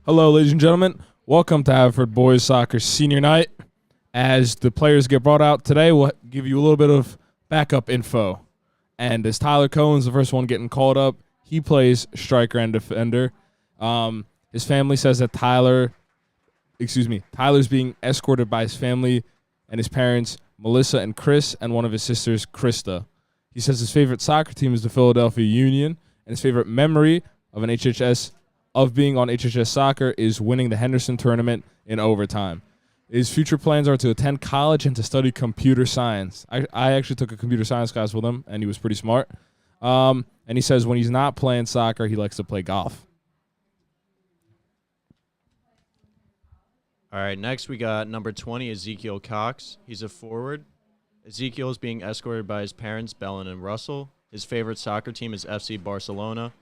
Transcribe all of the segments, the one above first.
Hello, ladies and gentlemen. Welcome to Haverford Boys Soccer Senior Night. As the players get brought out today, we'll give you a little bit of backup info. And as Tyler Cohen's the first one getting called up, he plays striker and defender. His family says that Tyler's being escorted by his family and his parents, Melissa and Chris, and one of his sisters, Krista. He says his favorite soccer team is the Philadelphia Union, and his favorite memory of being on HHS soccer is winning the Henderson tournament in overtime. His future plans are to attend college and to study computer science. I actually took a computer science class with him, and he was pretty smart. And he says when he's not playing soccer, he likes to play golf. All right, next we got number 20, Ezekiel Cox. He's a forward. Ezekiel is being escorted by his parents, Bellin and Russell. His favorite soccer team is FC Barcelona.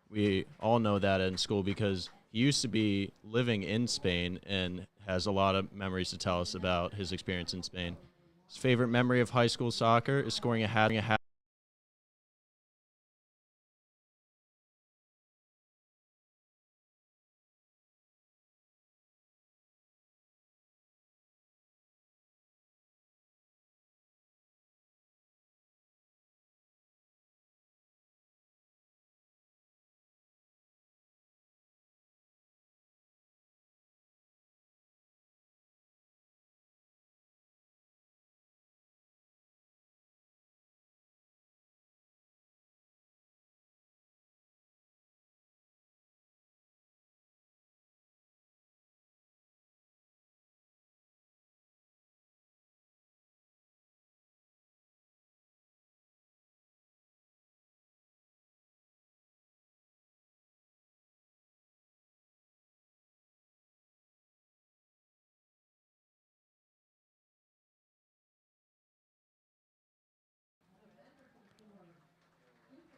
We all know that in school because he used to be living in Spain and has a lot of memories to tell us about his experience in Spain. His favorite memory of high school soccer is scoring a hat.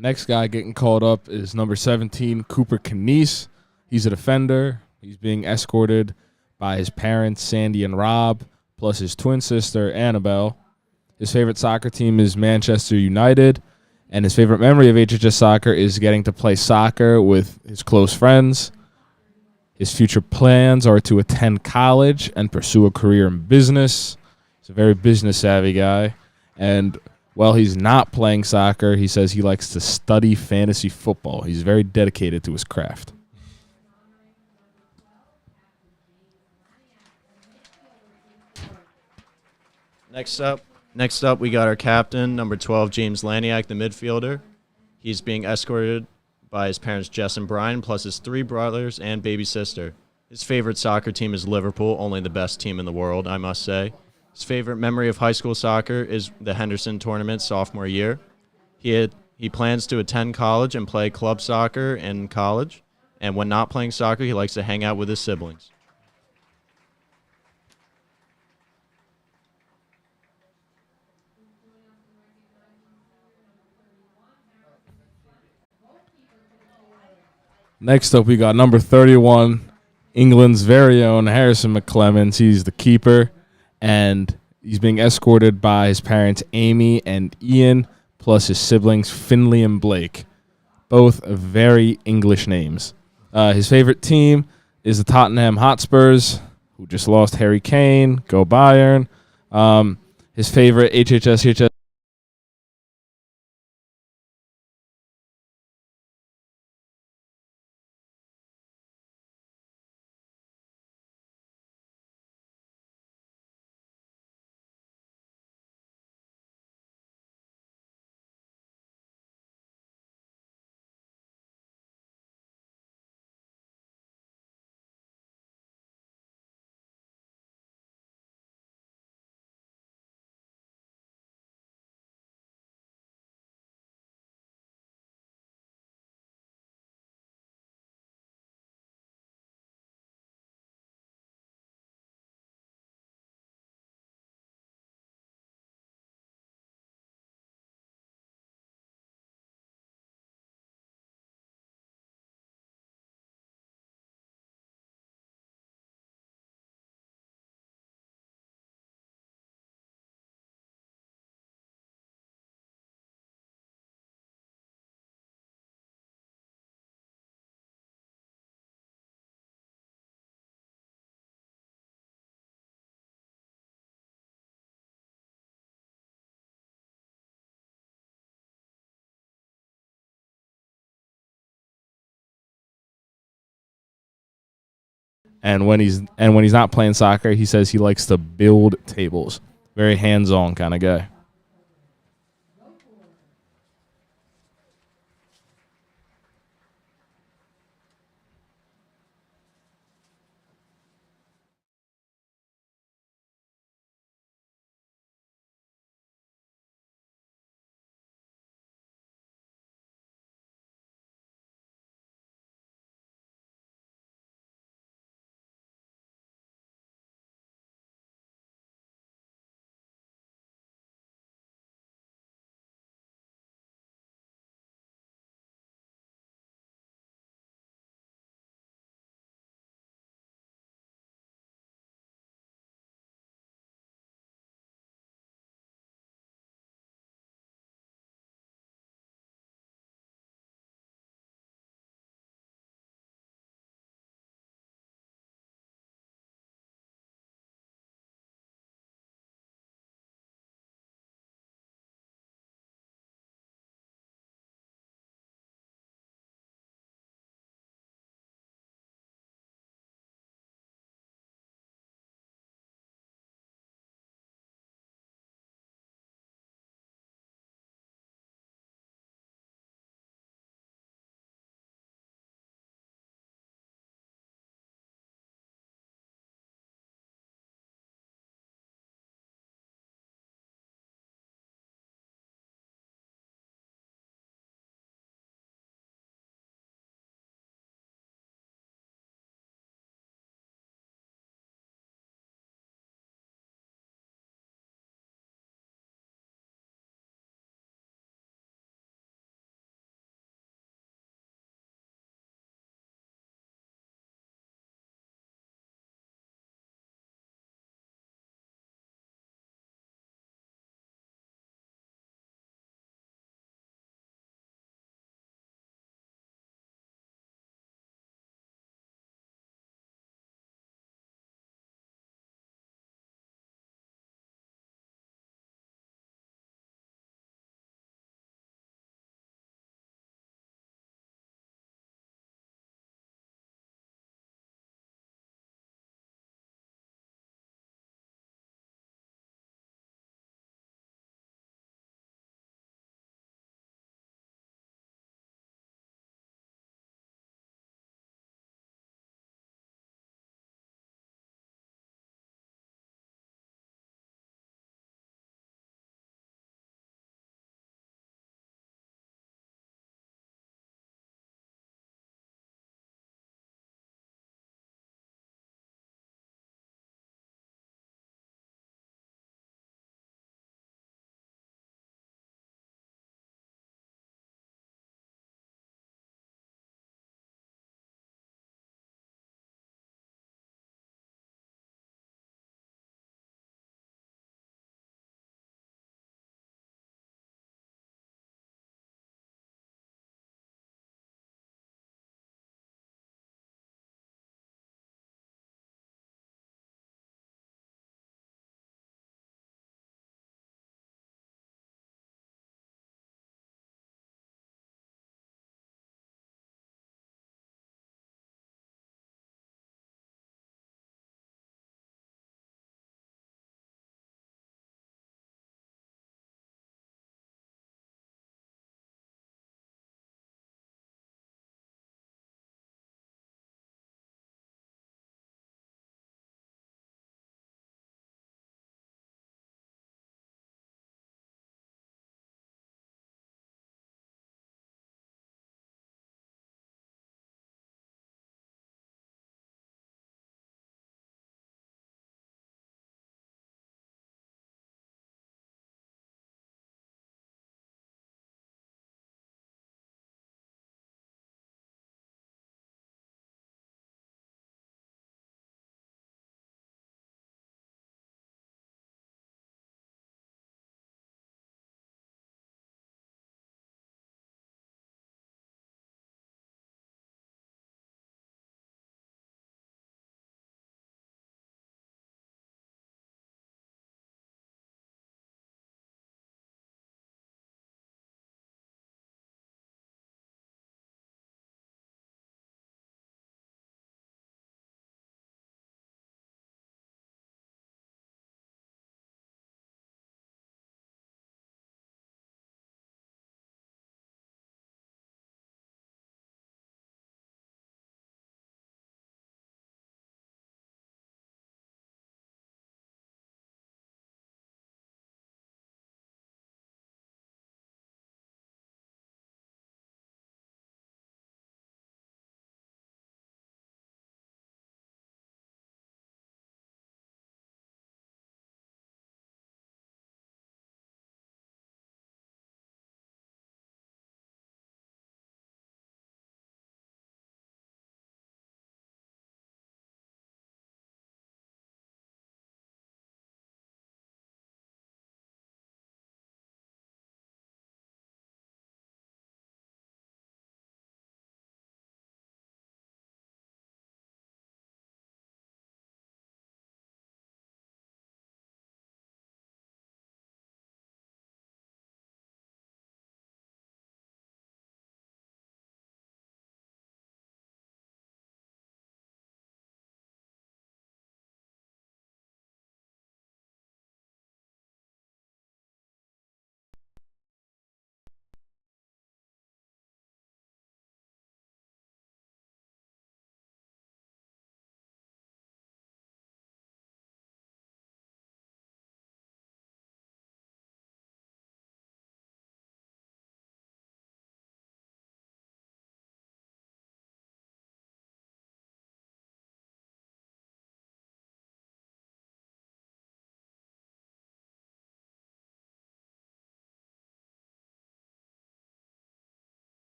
Next guy getting called up is number 17, Cooper Canese. He's a defender. He's being escorted by his parents, Sandy and Rob, plus his twin sister, Annabelle. His favorite soccer team is Manchester United, and his favorite memory of HHS soccer is getting to play soccer with his close friends. His future plans are to attend college and pursue a career in business. He's a very business-savvy guy, and while he's not playing soccer, he says he likes to study fantasy football. He's very dedicated to his craft. Next up, we got our captain, number 12, James Laniak, the midfielder. He's being escorted by his parents, Jess and Brian, plus his 3 brothers and baby sister. His favorite soccer team is Liverpool, only the best team in the world, I must say. His favorite memory of high school soccer is the Henderson tournament sophomore year. He plans to attend college and play club soccer in college. And when not playing soccer, he likes to hang out with his siblings. Next up, we got number 31, England's very own Harrison McClemens. He's the keeper, and he's being escorted by his parents, Amy and Ian, plus his siblings, Finley and Blake. Both very English names. His favorite team is the Tottenham Hotspurs, who just lost Harry Kane. Go Bayern. His favorite HHS And when he's not playing soccer, he says he likes to build tables. Very hands-on kind of guy.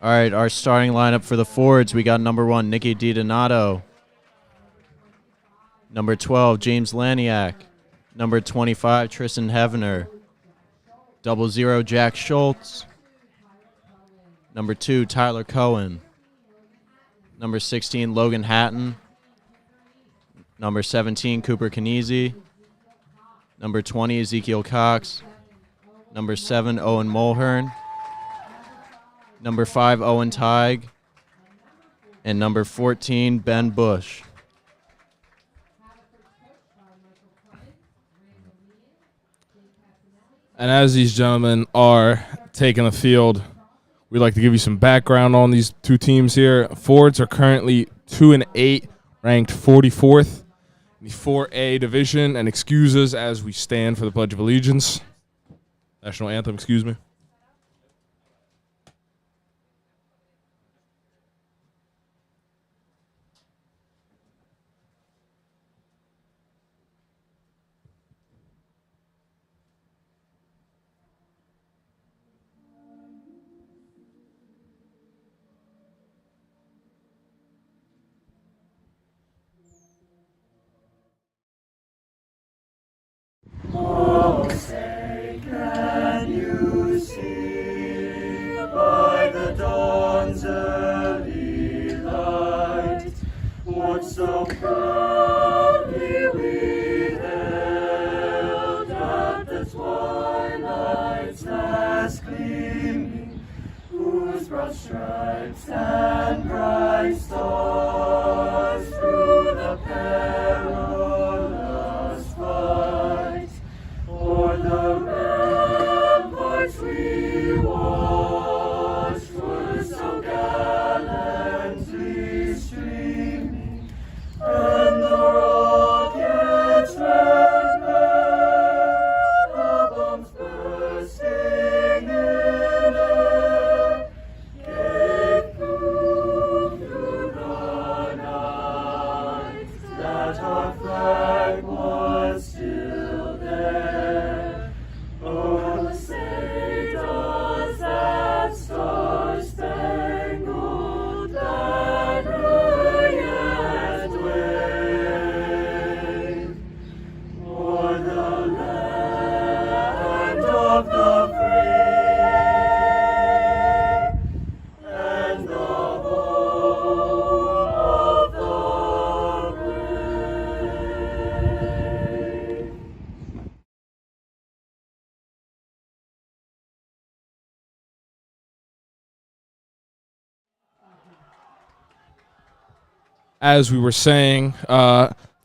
All right, our starting lineup for the Fords, we got number 1, Nicky DiDonato. Number 12, James Laniak. Number 25, Tristan Hevener. 00, Jack Schultz. Number 2, Tyler Cohen. Number 16, Logan Hatton. Number 17, Cooper Kinesi. Number 20, Ezekiel Cox. Number 7, Owen Mulhern. Number 5, Owen Teig. And number 14, Ben Bush. And as these gentlemen are taking the field, we'd like to give you some background on these two teams here. Fords are currently 2-8, ranked 44th in the 4A division. And excuses as we stand for the Pledge of Allegiance. National anthem, excuse me. Oh, say, can you see by the dawn's early light what so proudly we hailed at the twilight's last gleaming, whose broad stripes and bright stars through the perilous fight o'er the ramparts we watched were so gallantly streaming, and the rocket's red glare, the bombs bursting in air, gave proof through the night that our flag was still there. Oh, say does that star-spangled banner yet wave o'er the land of the free and the home of the brave? As we were saying,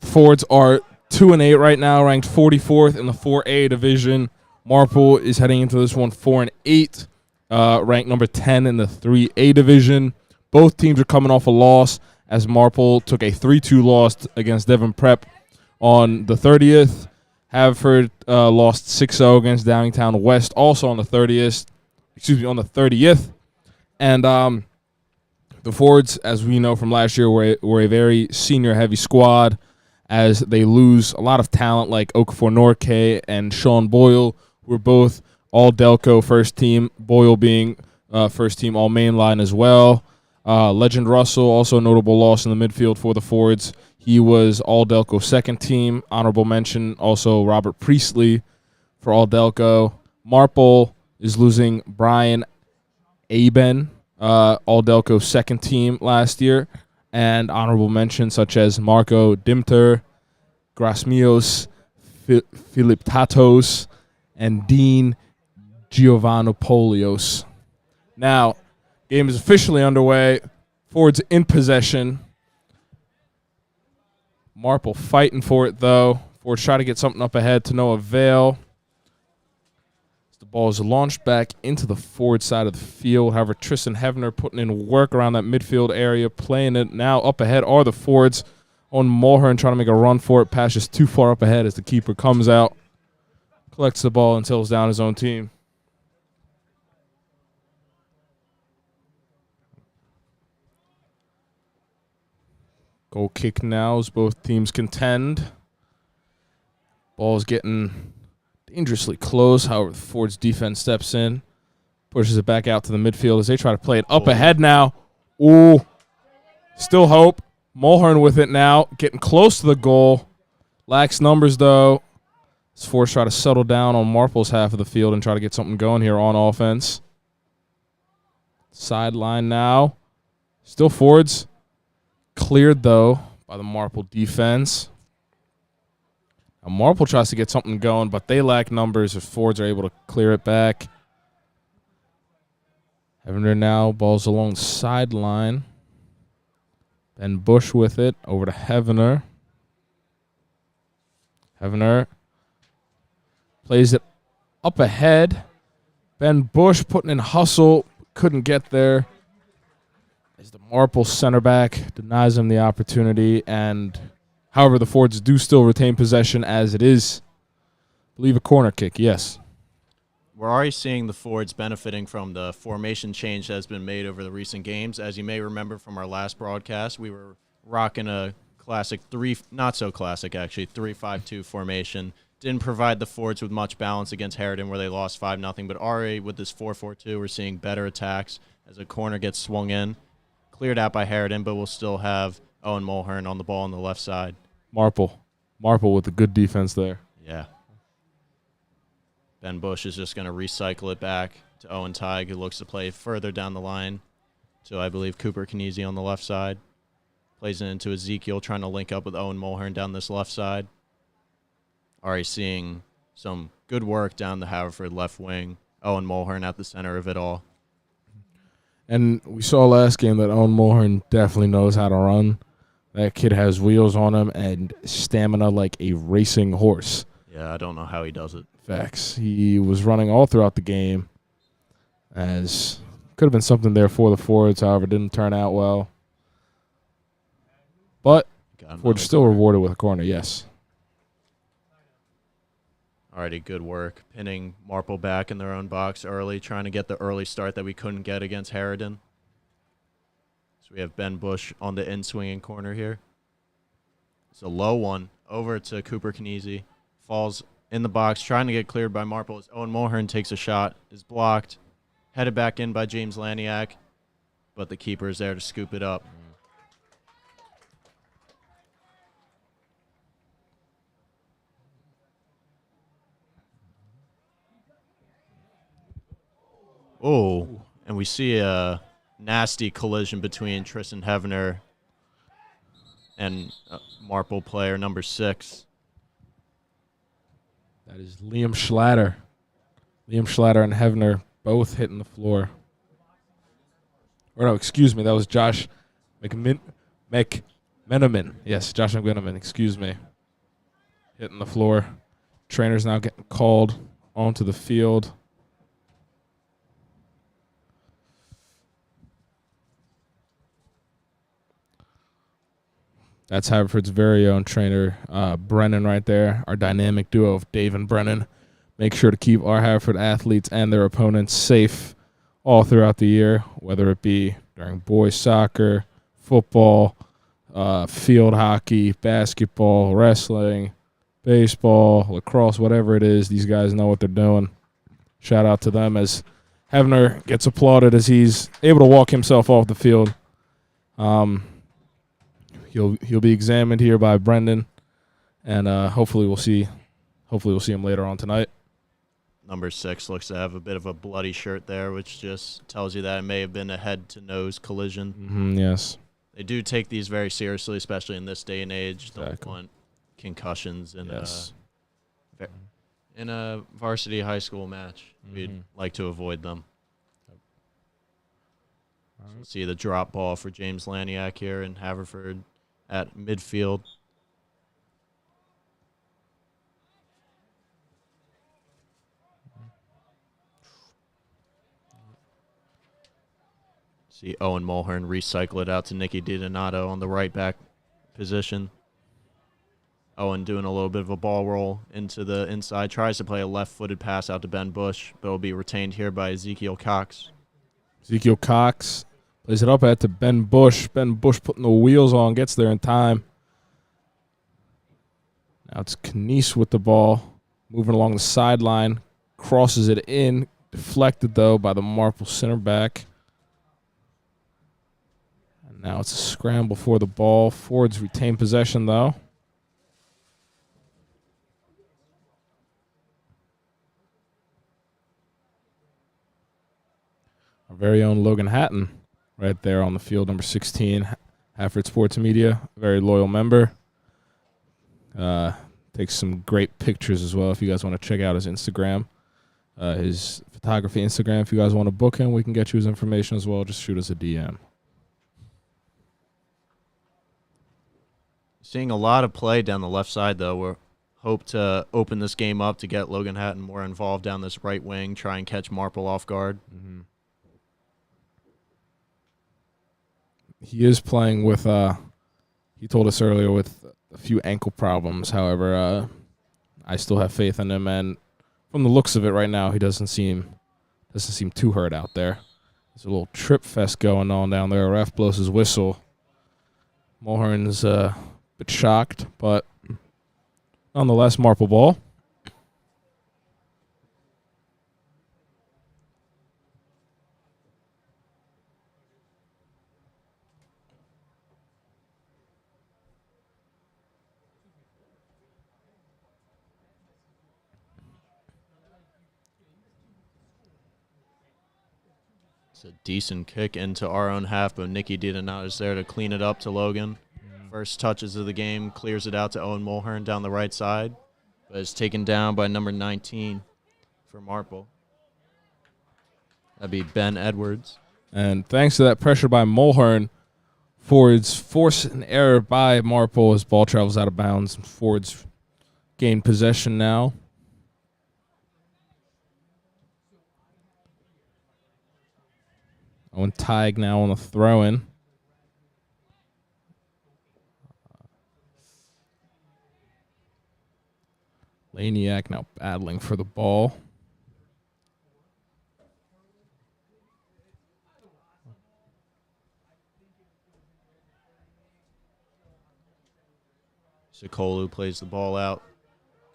Fords are 2-8 right now, ranked 44th in the 4A division. Marple is heading into this one 4-8, ranked number 10 in the 3A division. Both teams are coming off a loss, as Marple took a 3-2 loss against Devon Prep on the 30th. Haverford lost 6-0 against Downingtown West, also on the 30th. On the 30th. And the Fords, as we know from last year, were a very senior-heavy squad, as they lose a lot of talent like Okafor Norke and Sean Boyle, who were both all-Delco first team, Boyle being first team all-mainline as well. Legend Russell, also a notable loss in the midfield for the Fords. He was all-Delco second team. Honorable mention also Robert Priestley for all-Delco. Marple is losing Brian Aben, all-Delco second team last year, and honorable mentions such as Marco Dimter, Grasmios Philiptatos, and Dean Giovannopolios. Now, game is officially underway. Fords in possession. Marple fighting for it, though. Fords try to get something up ahead to no avail. The ball is launched back into the Ford side of the field. However, Tristan Hevener putting in work around that midfield area, playing it now up ahead are the Fords. On Mulhern trying to make a run for it. Pass just too far up ahead as the keeper comes out, collects the ball and tills down his own team. Goal kick now as both teams contend. Ball's getting dangerously close. However, the Ford's defense steps in. Pushes it back out to the midfield as they try to play it up ahead now. Ooh. Still hope. Mulhern with it now. Getting close to the goal. Lacks numbers, though. It's forced to try to settle down on Marple's half of the field and try to get something going here on offense. Sideline now. Still Fords. Cleared, though, by the Marple defense. Now Marple tries to get something going, but they lack numbers if Fords are able to clear it back. Haverford now, ball's along the sideline. Ben Bush with it, over to Hevener. Hevener plays it up ahead. Ben Bush putting in hustle, couldn't get there. As the Marple center back denies him the opportunity, and however, the Fords do still retain possession as it is, I believe, a corner kick, yes. We're already seeing the Fords benefiting from the formation change that has been made over the recent games. As you may remember from our last broadcast, we were rocking a classic not so classic actually, 3-5-2 formation. Didn't provide the Fords with much balance against Harridan where they lost 5-0, but already with this 4-4-2, we're seeing better attacks as a corner gets swung in. Cleared out by Harridan, but we'll still have Owen Mulhern on the ball on the left side. Marple with a good defense there. Yeah. Ben Bush is just going to recycle it back to Owen Teig, who looks to play further down the line to, I believe, Cooper Knese on the left side. Plays it into Ezekiel, trying to link up with Owen Mulhern down this left side. Already seeing some good work down the Haverford left wing. Owen Mulhern at the center of it all. And we saw last game that Owen Mulhern definitely knows how to run. That kid has wheels on him and stamina like a racing horse. Yeah, I don't know how he does it. Facts. He was running all throughout the game, as could have been something there for the Fords, however, didn't turn out well. But Fords still rewarded with a corner, yes. Alrighty, good work. Pinning Marple back in their own box early, trying to get the early start that we couldn't get against Harridan. So we have Ben Bush on the in-swinging corner here. It's a low one over to Cooper Knese. Falls in the box, trying to get cleared by Marple. As Owen Mulhern takes a shot, is blocked, headed back in by James Laniak, but the keeper is there to scoop it up. Oh, and we see a nasty collision between Tristan Hevener and Marple player number 6. That is Liam Schlatter. Liam Schlatter and Hevener both hitting the floor. Or no, excuse me, that was Josh McMenamin. Yes, Josh McMenamin, excuse me. Hitting the floor. Trainer's now getting called onto the field. That's Haverford's very own trainer, Brennan, right there. Our dynamic duo of Dave and Brennan. Make sure to keep our Haverford athletes and their opponents safe all throughout the year, whether it be during boys soccer, football, field hockey, basketball, wrestling, baseball, lacrosse, whatever it is. These guys know what they're doing. Shout out to them as Hevener gets applauded as he's able to walk himself off the field. He'll be examined here by Brendan, and hopefully we'll see him later on tonight. Number 6 looks to have a bit of a bloody shirt there, which just tells you that it may have been a head-to-nose collision. Yes. They do take these very seriously, especially in this day and age. Exactly. Don't want concussions in, Yes. in a varsity high school match. We'd like to avoid them. So see the drop ball for James Laniak here in Haverford at midfield. See Owen Mulhern recycle it out to Nicky DiDonato on the right back position. Owen doing a little bit of a ball roll into the inside. Tries to play a left-footed pass out to Ben Bush, but will be retained here by Ezekiel Cox. Ezekiel Cox plays it up at to Ben Bush. Ben Bush putting the wheels on, gets there in time. Now it's Knese with the ball, moving along the sideline, crosses it in, deflected, though, by the Marple center back. And now it's a scramble for the ball. Fords retain possession, though. Our very own Logan Hatton right there on the field, number 16, Haverford Sports Media, very loyal member. Takes some great pictures as well if you guys want to check out his Instagram. His photography Instagram. If you guys want to book him, we can get you his information as well. Just shoot us a DM. Seeing a lot of play down the left side, though. We hope to open this game up to get Logan Hatton more involved down this right wing, try and catch Marple off guard. Mm-hmm. He is playing with, he told us earlier, with a few ankle problems. However, I still have faith in him, and from the looks of it right now, he doesn't seem too hurt out there. There's a little trip fest going on down there. Ref blows his whistle. Mulhern's a bit shocked, but nonetheless, Marple ball. It's a decent kick into our own half, but Nicky Didonato is there to clean it up to Logan. First touches of the game, clears it out to Owen Mulhern down the right side, but is taken down by number 19 for Marple. That'd be Ben Edwards. And thanks to that pressure by Mulhern, Fords force an error by Marple as ball travels out of bounds. Fords gain possession now. Owen Teig now on the throw-in. Laniak now battling for the ball. Sikolu plays the ball out.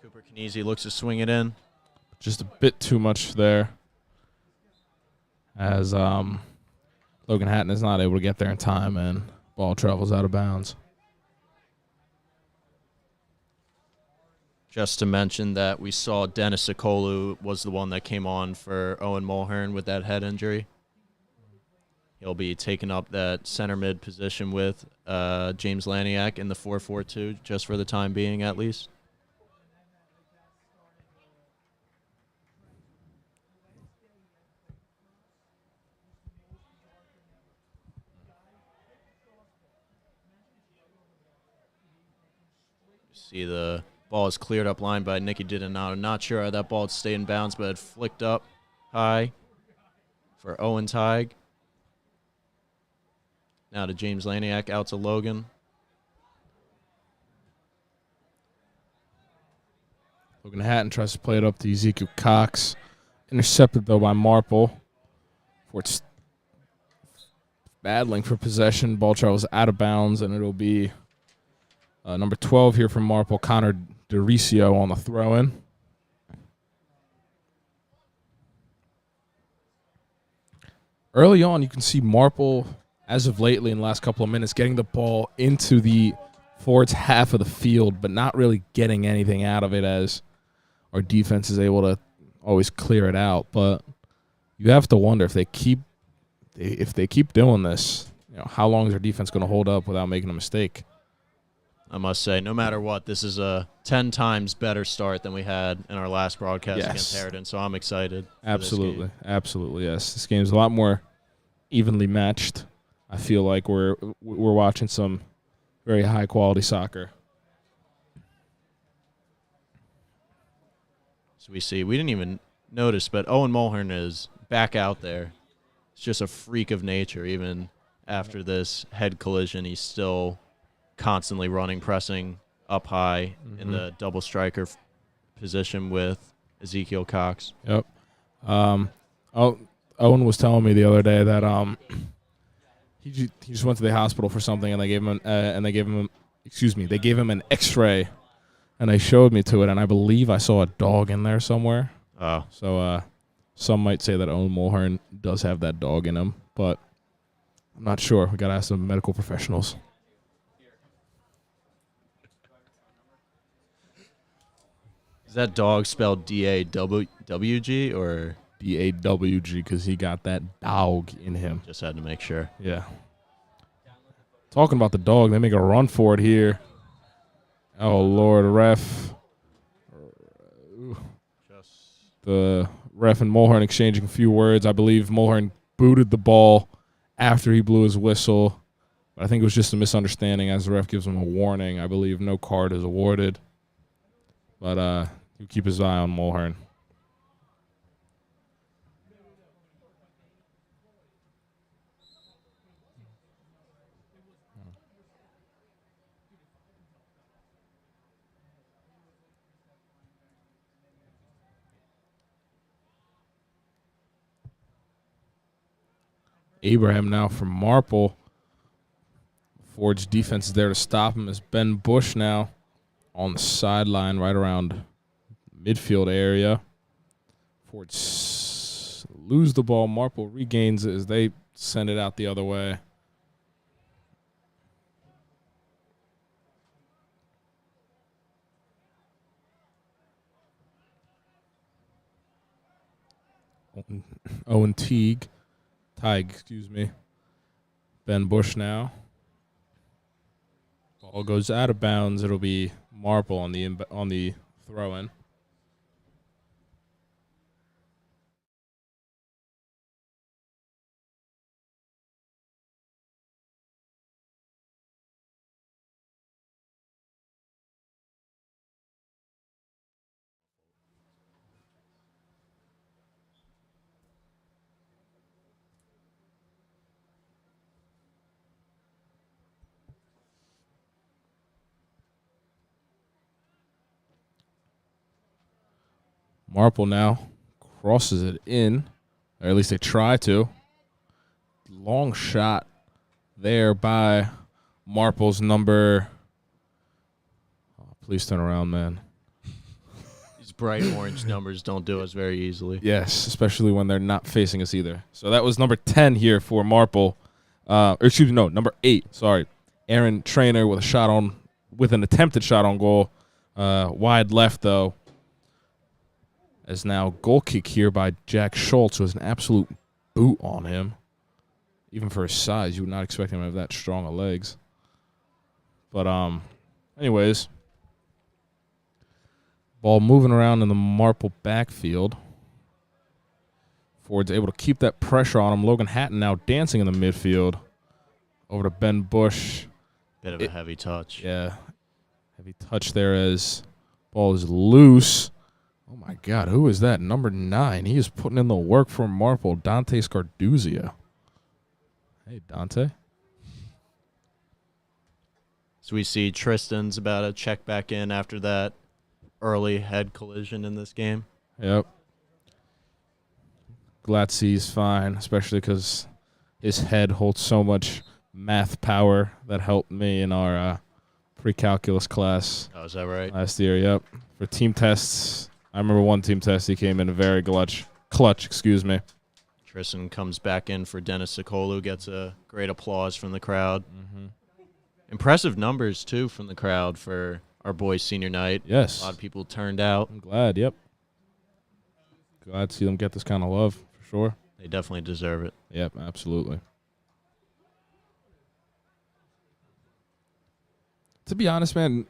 Cooper Knese looks to swing it in. Just a bit too much there, as Logan Hatton is not able to get there in time, and ball travels out of bounds. Just to mention that we saw Dennis Sikolu was the one that came on for Owen Mulhern with that head injury. He'll be taking up that center mid position with James Laniak in the 4-4-2, just for the time being at least. See the ball is cleared up line by Nicky Didonato. Not sure how that ball stayed in bounds, but it flicked up high for Owen Teig. Now to James Laniak, out to Logan. Logan Hatton tries to play it up to Ezekiel Cox. Intercepted, though, by Marple. Fords battling for possession. Ball travels out of bounds, and it'll be number 12 here from Marple, Connor DeRicio on the throw-in. Early on, you can see Marple, as of lately in the last couple of minutes, getting the ball into the Fords half of the field, but not really getting anything out of it as our defense is able to always clear it out. But you have to wonder if they keep doing this, how long is our defense going to hold up without making a mistake? I must say, no matter what, this is a 10 times better start than we had in our last broadcast against Harridan, so I'm excited. Absolutely. Absolutely, yes. This game's a lot more evenly matched. I feel like we're watching some very high-quality soccer. So we didn't even notice, but Owen Mulhern is back out there. It's just a freak of nature. Even after this head collision, he's still constantly running, pressing up high in the double striker position with Ezekiel Cox. Yep. Owen was telling me the other day that he just went to the hospital for something, and they gave him an X-ray, and they showed me to it, and I believe I saw a dog in there somewhere. Oh, So Some might say that Owen Mulhern does have that dog in him, but I'm not sure. We got to ask some medical professionals. Is that dog spelled D-A-W-G or D-A-W-G, because he got that dog in him. just had to make sure? Yeah. Talking about the dog, they make a run for it here. Oh, Lord, ref. The ref and Mulhern exchanging a few words. I believe Mulhern booted the ball after he blew his whistle. But I think it was just a misunderstanding as the ref gives him a warning. I believe no card is awarded. But he'll keep his eye on Mulhern. Abraham now from Marple. Ford's defense is there to stop him as Ben Bush now on the sideline right around midfield area. Ford lose the ball. Marple regains it as they send it out the other way. Owen Tighe, excuse me. Ben Bush now. Ball goes out of bounds. It'll be Marple on the throw-in. Marple now crosses it in, or at least they try to. Long shot there by Marple's number. Oh, please turn around, man. These bright orange numbers don't do us very easily. Yes, especially when they're not facing us either. So that was number 10 here for Marple. Number 8. Sorry, Aaron Trainer with an attempted shot on goal, wide left though. As now goal kick here by Jack Schultz, who has an absolute boot on him. Even for his size, you would not expect him to have that strong of legs. But anyways, ball moving around in the Marple backfield. Ford's able to keep that pressure on him. Logan Hatton now dancing in the midfield. Over to Ben Bush. Bit of a heavy touch. Yeah, heavy touch there as ball is loose. Oh, my God. Who is that? Number 9. He is putting in the work for Marple. Dante Scarduzia. Hey, Dante. So we see Tristan's about to check back in after that early head collision in this game. Yep. Glatzy's fine, especially because his head holds so much math power that helped me in our pre-calculus class. Oh, is that right? Last year, yep. For team tests, I remember one team test, he came in very clutch, excuse me. Tristan comes back in for Dennis Sokolu, gets a great applause from the crowd. Mm-hmm. Impressive numbers, too, from the crowd for our boys' senior night. Yes. A lot of people turned out. I'm glad, yep. Glad to see them get this kind of love, for sure. They definitely deserve it. Yep, absolutely. To be honest, man,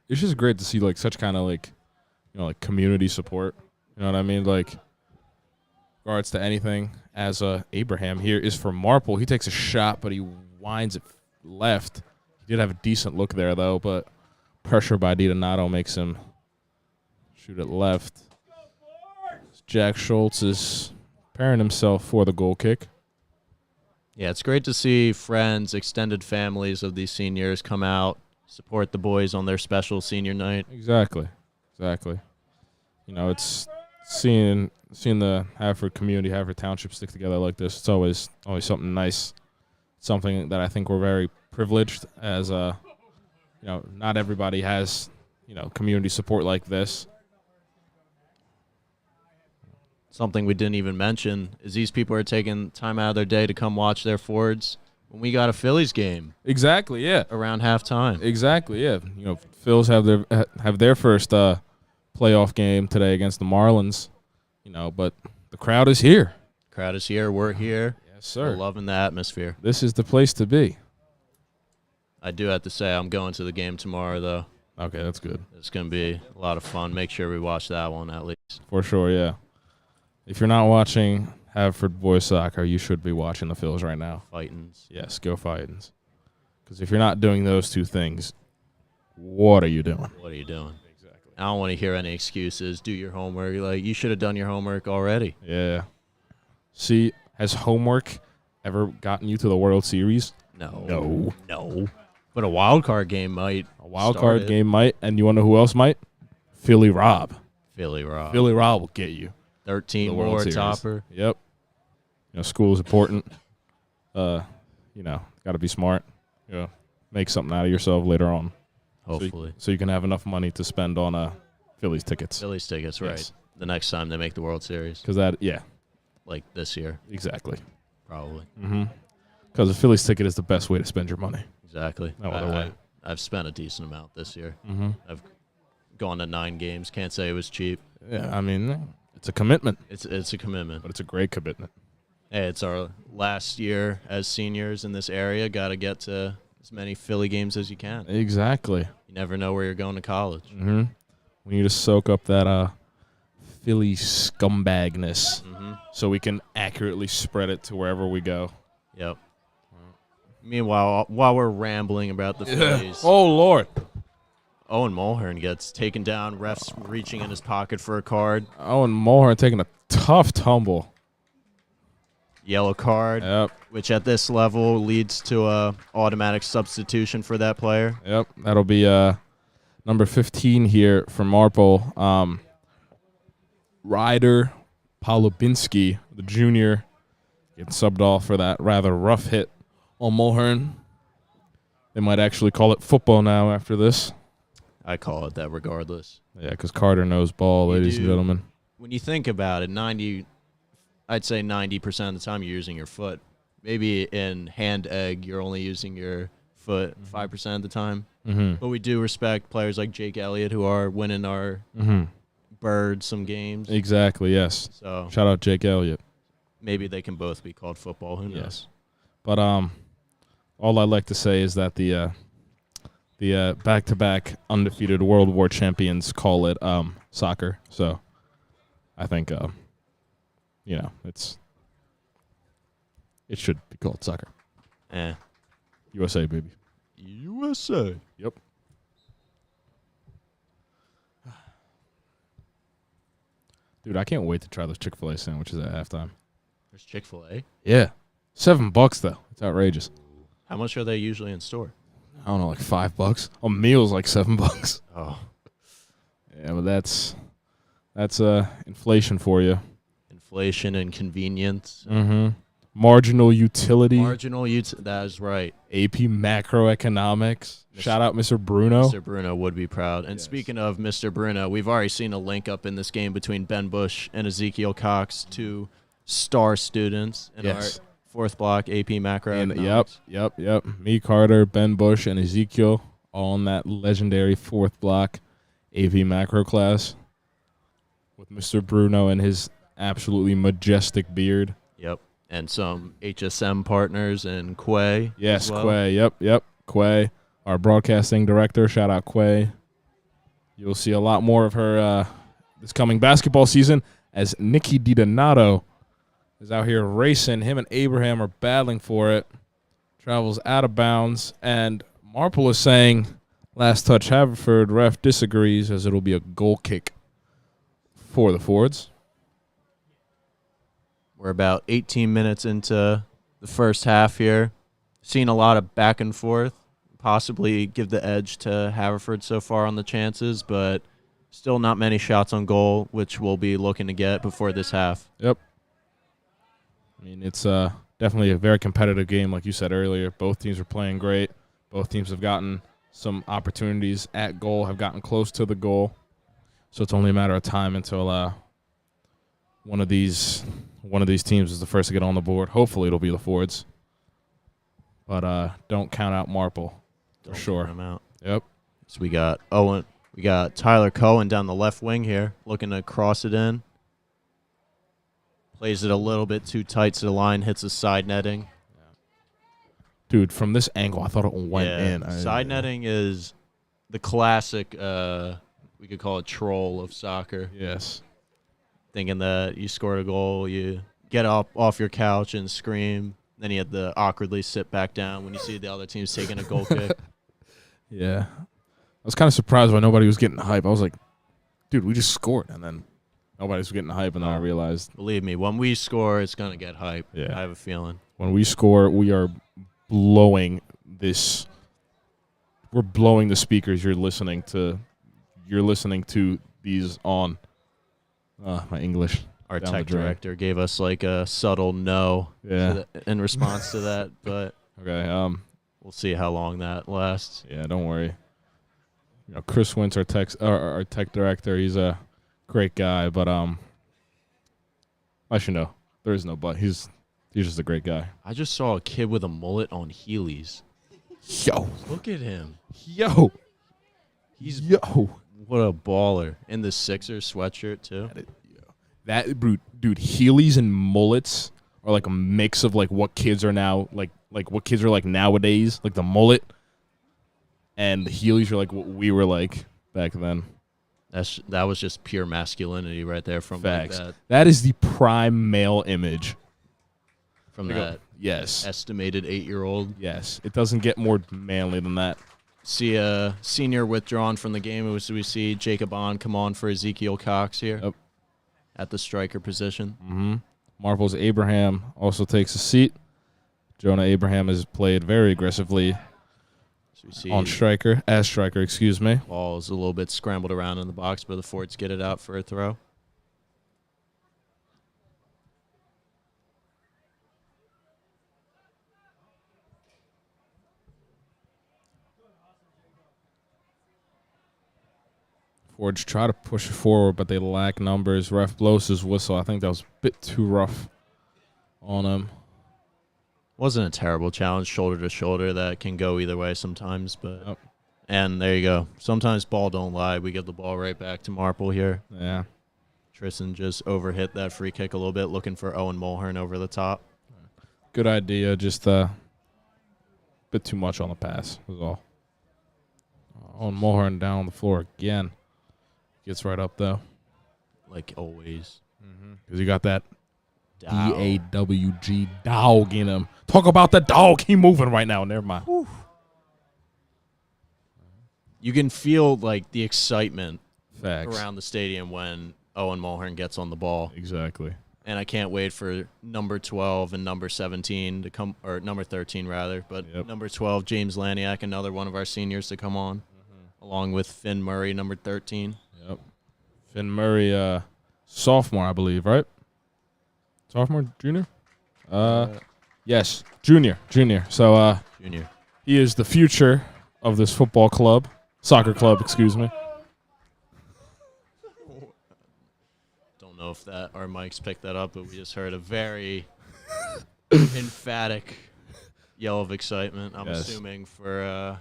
it's just great to see, like, such kind of, like, like community support. You know what I mean? Like, regards to anything, as Abraham here is for Marple. He takes a shot, but he winds it left. He did have a decent look there, though, but pressure by DiDonato makes him shoot it left. Jack Schultz is preparing himself for the goal kick. Yeah, it's great to see friends, extended families of these seniors come out, support the boys on their special senior night. Exactly. It's seeing the Haverford community, Haverford Township stick together like this. It's always something nice, something that I think we're very privileged as not everybody has community support like this. something we didn't even mention is these people are taking time out of their day to come watch their Fords when we got a Phillies game Exactly, yeah. around halftime. Exactly, yeah. You know, Phils have their first playoff game today against the Marlins. You know, but the crowd is here. Crowd is here. We're here. Yes, sir. We're loving the atmosphere. This is the place to be. I do have to say I'm going to the game tomorrow, though. Okay, that's good. It's going to be a lot of fun. Make sure we watch that one at least. For sure, yeah. If you're not watching Haverford boys soccer, you should be watching the Phils right now. Fightins. Yes, go Fightins. Because if you're not doing those two things, what are you doing? What are you doing? Exactly. I don't want to hear any excuses. Do your homework. Like, you should have done your homework already. Yeah. See, has homework ever gotten you to the World Series? No. But a wild card game might. A wild card game might, and you want to know who else might? Philly Rob. Philly Rob. Philly Rob will get you. 13 The World more Series. topper. Yep. You know, school is important. You know, got to be smart. You know, make something out of yourself later on. Hopefully. So you can have enough money to spend on Phillies tickets. Phillies tickets, right. Yes. The next time they make the World Series. Because that, yeah, Like this year, exactly. probably. Mm-hmm. Because a Phillies ticket is the best way to spend your money. Exactly. No other way. I've spent a decent amount this year. Mm-hmm. I've gone to 9 games. Can't say it was cheap. Yeah, I mean, it's a commitment, It's a commitment. but it's a great commitment. Hey, it's our last year as seniors in this area. Got to get to as many Philly games as you can. Exactly. You never know where you're going to college. Mm-hmm. We need to soak up that Philly scumbagness Mm-hmm. so we can accurately spread it to wherever we go. Yep. Meanwhile, while we're rambling about the Phillies, Oh, Lord. Owen Mulhern gets taken down. Refs reaching in his pocket for a card. Owen Mulhern taking a tough tumble. Yellow card, Yep. which at this level leads to a automatic substitution for that player. Yep. That'll be number 15 here for Marple. Ryder Polubinski, the junior, getting subbed off for that rather rough hit on Mulhern. They might actually call it football now after this. I call it that regardless. Yeah, because Carter knows ball, You ladies and do. gentlemen. When you think about it, I'd say 90% of the time you're using your foot. Maybe in hand egg, you're only using your foot 5% of the time. Mm-hmm. But we do respect players like Jake Elliott who are winning our Mm-hmm. birds some games. Exactly, yes. So Shout out Jake Elliott. maybe they can both be called football. Who knows? Yes. But all I'd like to say is that the back-to-back undefeated World War champions call it soccer. So I think it should be called soccer. USA, baby. USA. Yep. Dude, I can't wait to try those Chick-fil-A sandwiches at halftime. There's Chick-fil-A. Yeah. $7 though. It's outrageous. How much are they usually in store? I don't know, like $5. A meal's like $7. Oh, Yeah, but that's inflation for you. inflation and convenience. Mm-hmm. Marginal utility. That is right. AP macroeconomics. Shout out Mr. Bruno. Mr. Bruno would be proud. And Yes. speaking of Mr. Bruno, we've already seen a link up in this game between Ben Bush and Ezekiel Cox, two star students in Yes. our fourth block AP And macroeconomics. yep. Me, Carter, Ben Bush, and Ezekiel all in that legendary fourth block AP macro class with Mr. Bruno and his absolutely majestic beard. Yep. And some HSM partners and Quay. Yes, as well. Quay. Yep. Quay, our broadcasting director. Shout out Quay. You'll see a lot more of her this coming basketball season as Nikki DiDonato is out here racing. Him and Abraham are battling for it. Travels out of bounds. And Marple is saying, last touch Haverford. Ref disagrees as it'll be a goal kick for the Fords. We're about 18 minutes into the first half here. Seen a lot of back and forth. Possibly give the edge to Haverford so far on the chances, but still not many shots on goal, which we'll be looking to get before this half. Yep. I mean, it's definitely a very competitive game, like you said earlier. Both teams are playing great. Both teams have gotten some opportunities at goal, have gotten close to the goal. So it's only a matter of time until one of these teams is the first to get on the board. Hopefully it'll be the Fords. But don't count out Marple for sure. Count 'em out. Yep. So we got Owen. We got Tyler Cohen down the left wing here, looking to cross it in. Plays it a little bit too tight to the line, hits the side netting. Dude, from this angle, I thought it went in. Side netting is the classic, we could call it troll of soccer. Yes. Thinking that you scored a goal, you get up off your couch and scream. Then you have to awkwardly sit back down when you see the other team's taking a goal kick. Yeah. I was kind of surprised why nobody was getting hype. I was like, dude, we just scored. And then nobody was getting hype, and then I realized. Believe me, when we score, it's going to get hype. Yeah. I have a feeling. When we score, we are blowing this. We're blowing the speakers you're listening to these on. My English. Our down tech the drain. director gave us like a subtle no Yeah. in response to that, but Okay. we'll see how long that lasts. Yeah, don't worry. You know, Chris Wentz, our tech director, he's a great guy, but I should know. There is no but. He's just a great guy. I just saw a kid with a mullet on Heelys. Yo. Look at him. Yo. He's Yo. what a baller. In the Sixers sweatshirt too. That dude, Heelys and mullets are like a mix of like what kids are now like what kids are like nowadays, like the mullet, and the Heelys are like what we were like back then. That was just pure masculinity right there from Facts. like That is the prime male image. from Like that Yes. estimated 8-year-old. Yes. It doesn't get more manly than that. See a senior withdrawn from the game. We see Jacob On come on for Ezekiel Cox here Yep. at the striker position. Mm-hmm. Marple's Abraham also takes a seat. Jonah Abraham has played very aggressively So we see as striker, excuse me. ball is a little bit scrambled around in the box, but the Fords get it out for a throw. Fords try to push it forward, but they lack numbers. Ref blows his whistle. I think that was a bit too rough on him. Wasn't a terrible challenge, shoulder to shoulder. That can go either way sometimes, but Yep. and there you go. Sometimes ball don't lie. We get the ball right back to Marple here. Yeah. Tristan just overhit that free kick a little bit, looking for Owen Mulhern over the top. Good idea. Just a bit too much on the pass was all. Owen Mulhern down on the floor again. Gets right up, though. Like always. Because you got that Dow. D-A-W-G dog in him. Talk about the dog. He moving right now. Never mind. You can feel like the excitement Facts. around the stadium when Owen Mulhern gets on the ball. Exactly. And I can't wait for number 12 and number 17 to come, or number 13 rather, but Yep. number 12, James Laniak, another one of our seniors to come on, along with Finn Murray, number 13. Yep. Finn Murray, sophomore, I believe, right? Sophomore, junior? Yes, junior. So Junior. he is the future of this soccer club, excuse me. Don't know if that our mics picked that up, but we just heard a very emphatic yell of excitement. I'm Yes. assuming for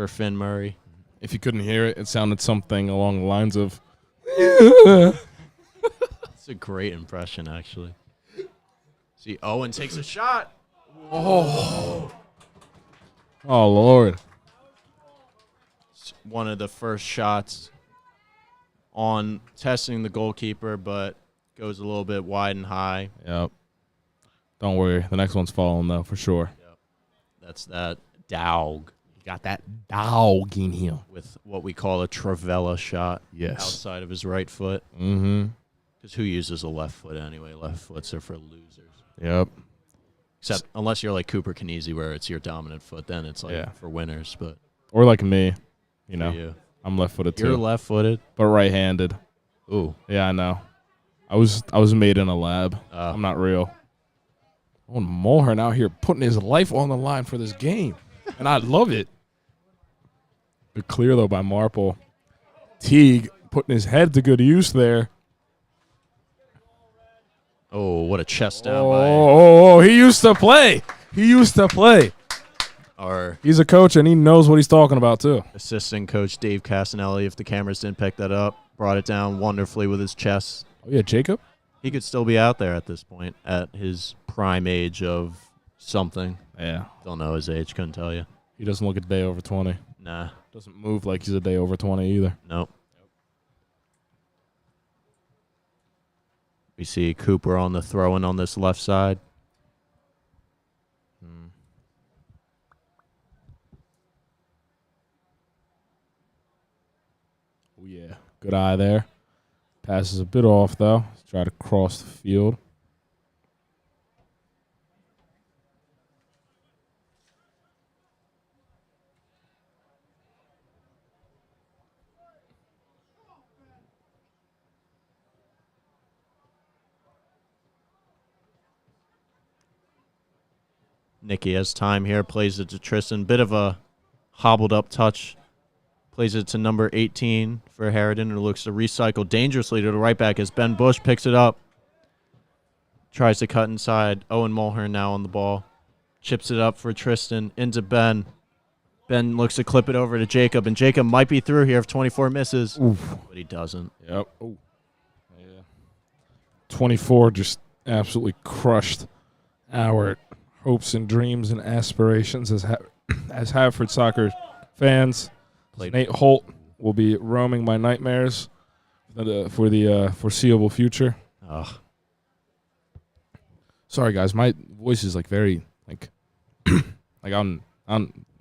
Finn Murray. If you couldn't hear it, it sounded something along the lines of, It's a great impression, actually. See, Owen takes a shot. oh, Lord. It's one of the first shots on testing the goalkeeper, but goes a little bit wide and high. Yep. Don't worry. The next one's falling, though, for sure. That's that dog He got that dog in him. with what we call a Travella shot Yes. outside of his right foot. Mm-hmm. Because who uses a left foot anyway? Left foots are for losers. Yep. Except unless you're like Cooper Kinesi, where it's your dominant foot, then it's like Yeah. for winners. But Or like me, you know. for you, I'm left-footed, too. you're left-footed. But right-handed. Ooh, Yeah, I know. I was made in a lab. I'm not real. Oh, Mulhern out here putting his life on the line for this game, and I love it. But clear, though, by Marple. Teague putting his head to good use there. Oh, what a chest down by He used to play. our He's a coach, and he knows what he's talking about, too. assistant coach, Dave Casanelli. If the cameras didn't pick that up, brought it down wonderfully with his chest. Oh, yeah, Jacob? He could still be out there at this point at his prime age of something. Yeah. Don't know his age. Couldn't tell you. He doesn't look a day over 20. Nah. Doesn't move like he's a day over 20 either. Nope. We see Cooper on the throw-in on this left side. Oh, yeah. Good eye there. Passes a bit off, though. Try to cross the field. Nicky has time here. Plays it to Tristan. Bit of a hobbled up touch. Plays it to number 18 for Harridan, who looks to recycle dangerously to the right back as Ben Bush picks it up. Tries to cut inside. Owen Mulhern now on the ball. Chips it up for Tristan into Ben. Ben looks to clip it over to Jacob, and Jacob might be through here if 24 misses. Oof. But he doesn't. Yep. Oh. Yeah. 24 just absolutely crushed our hopes and dreams and aspirations as Haverford soccer fans. Nate Holt will be roaming my nightmares for the foreseeable future. Ugh. Sorry, guys. My voice is like very like like I don't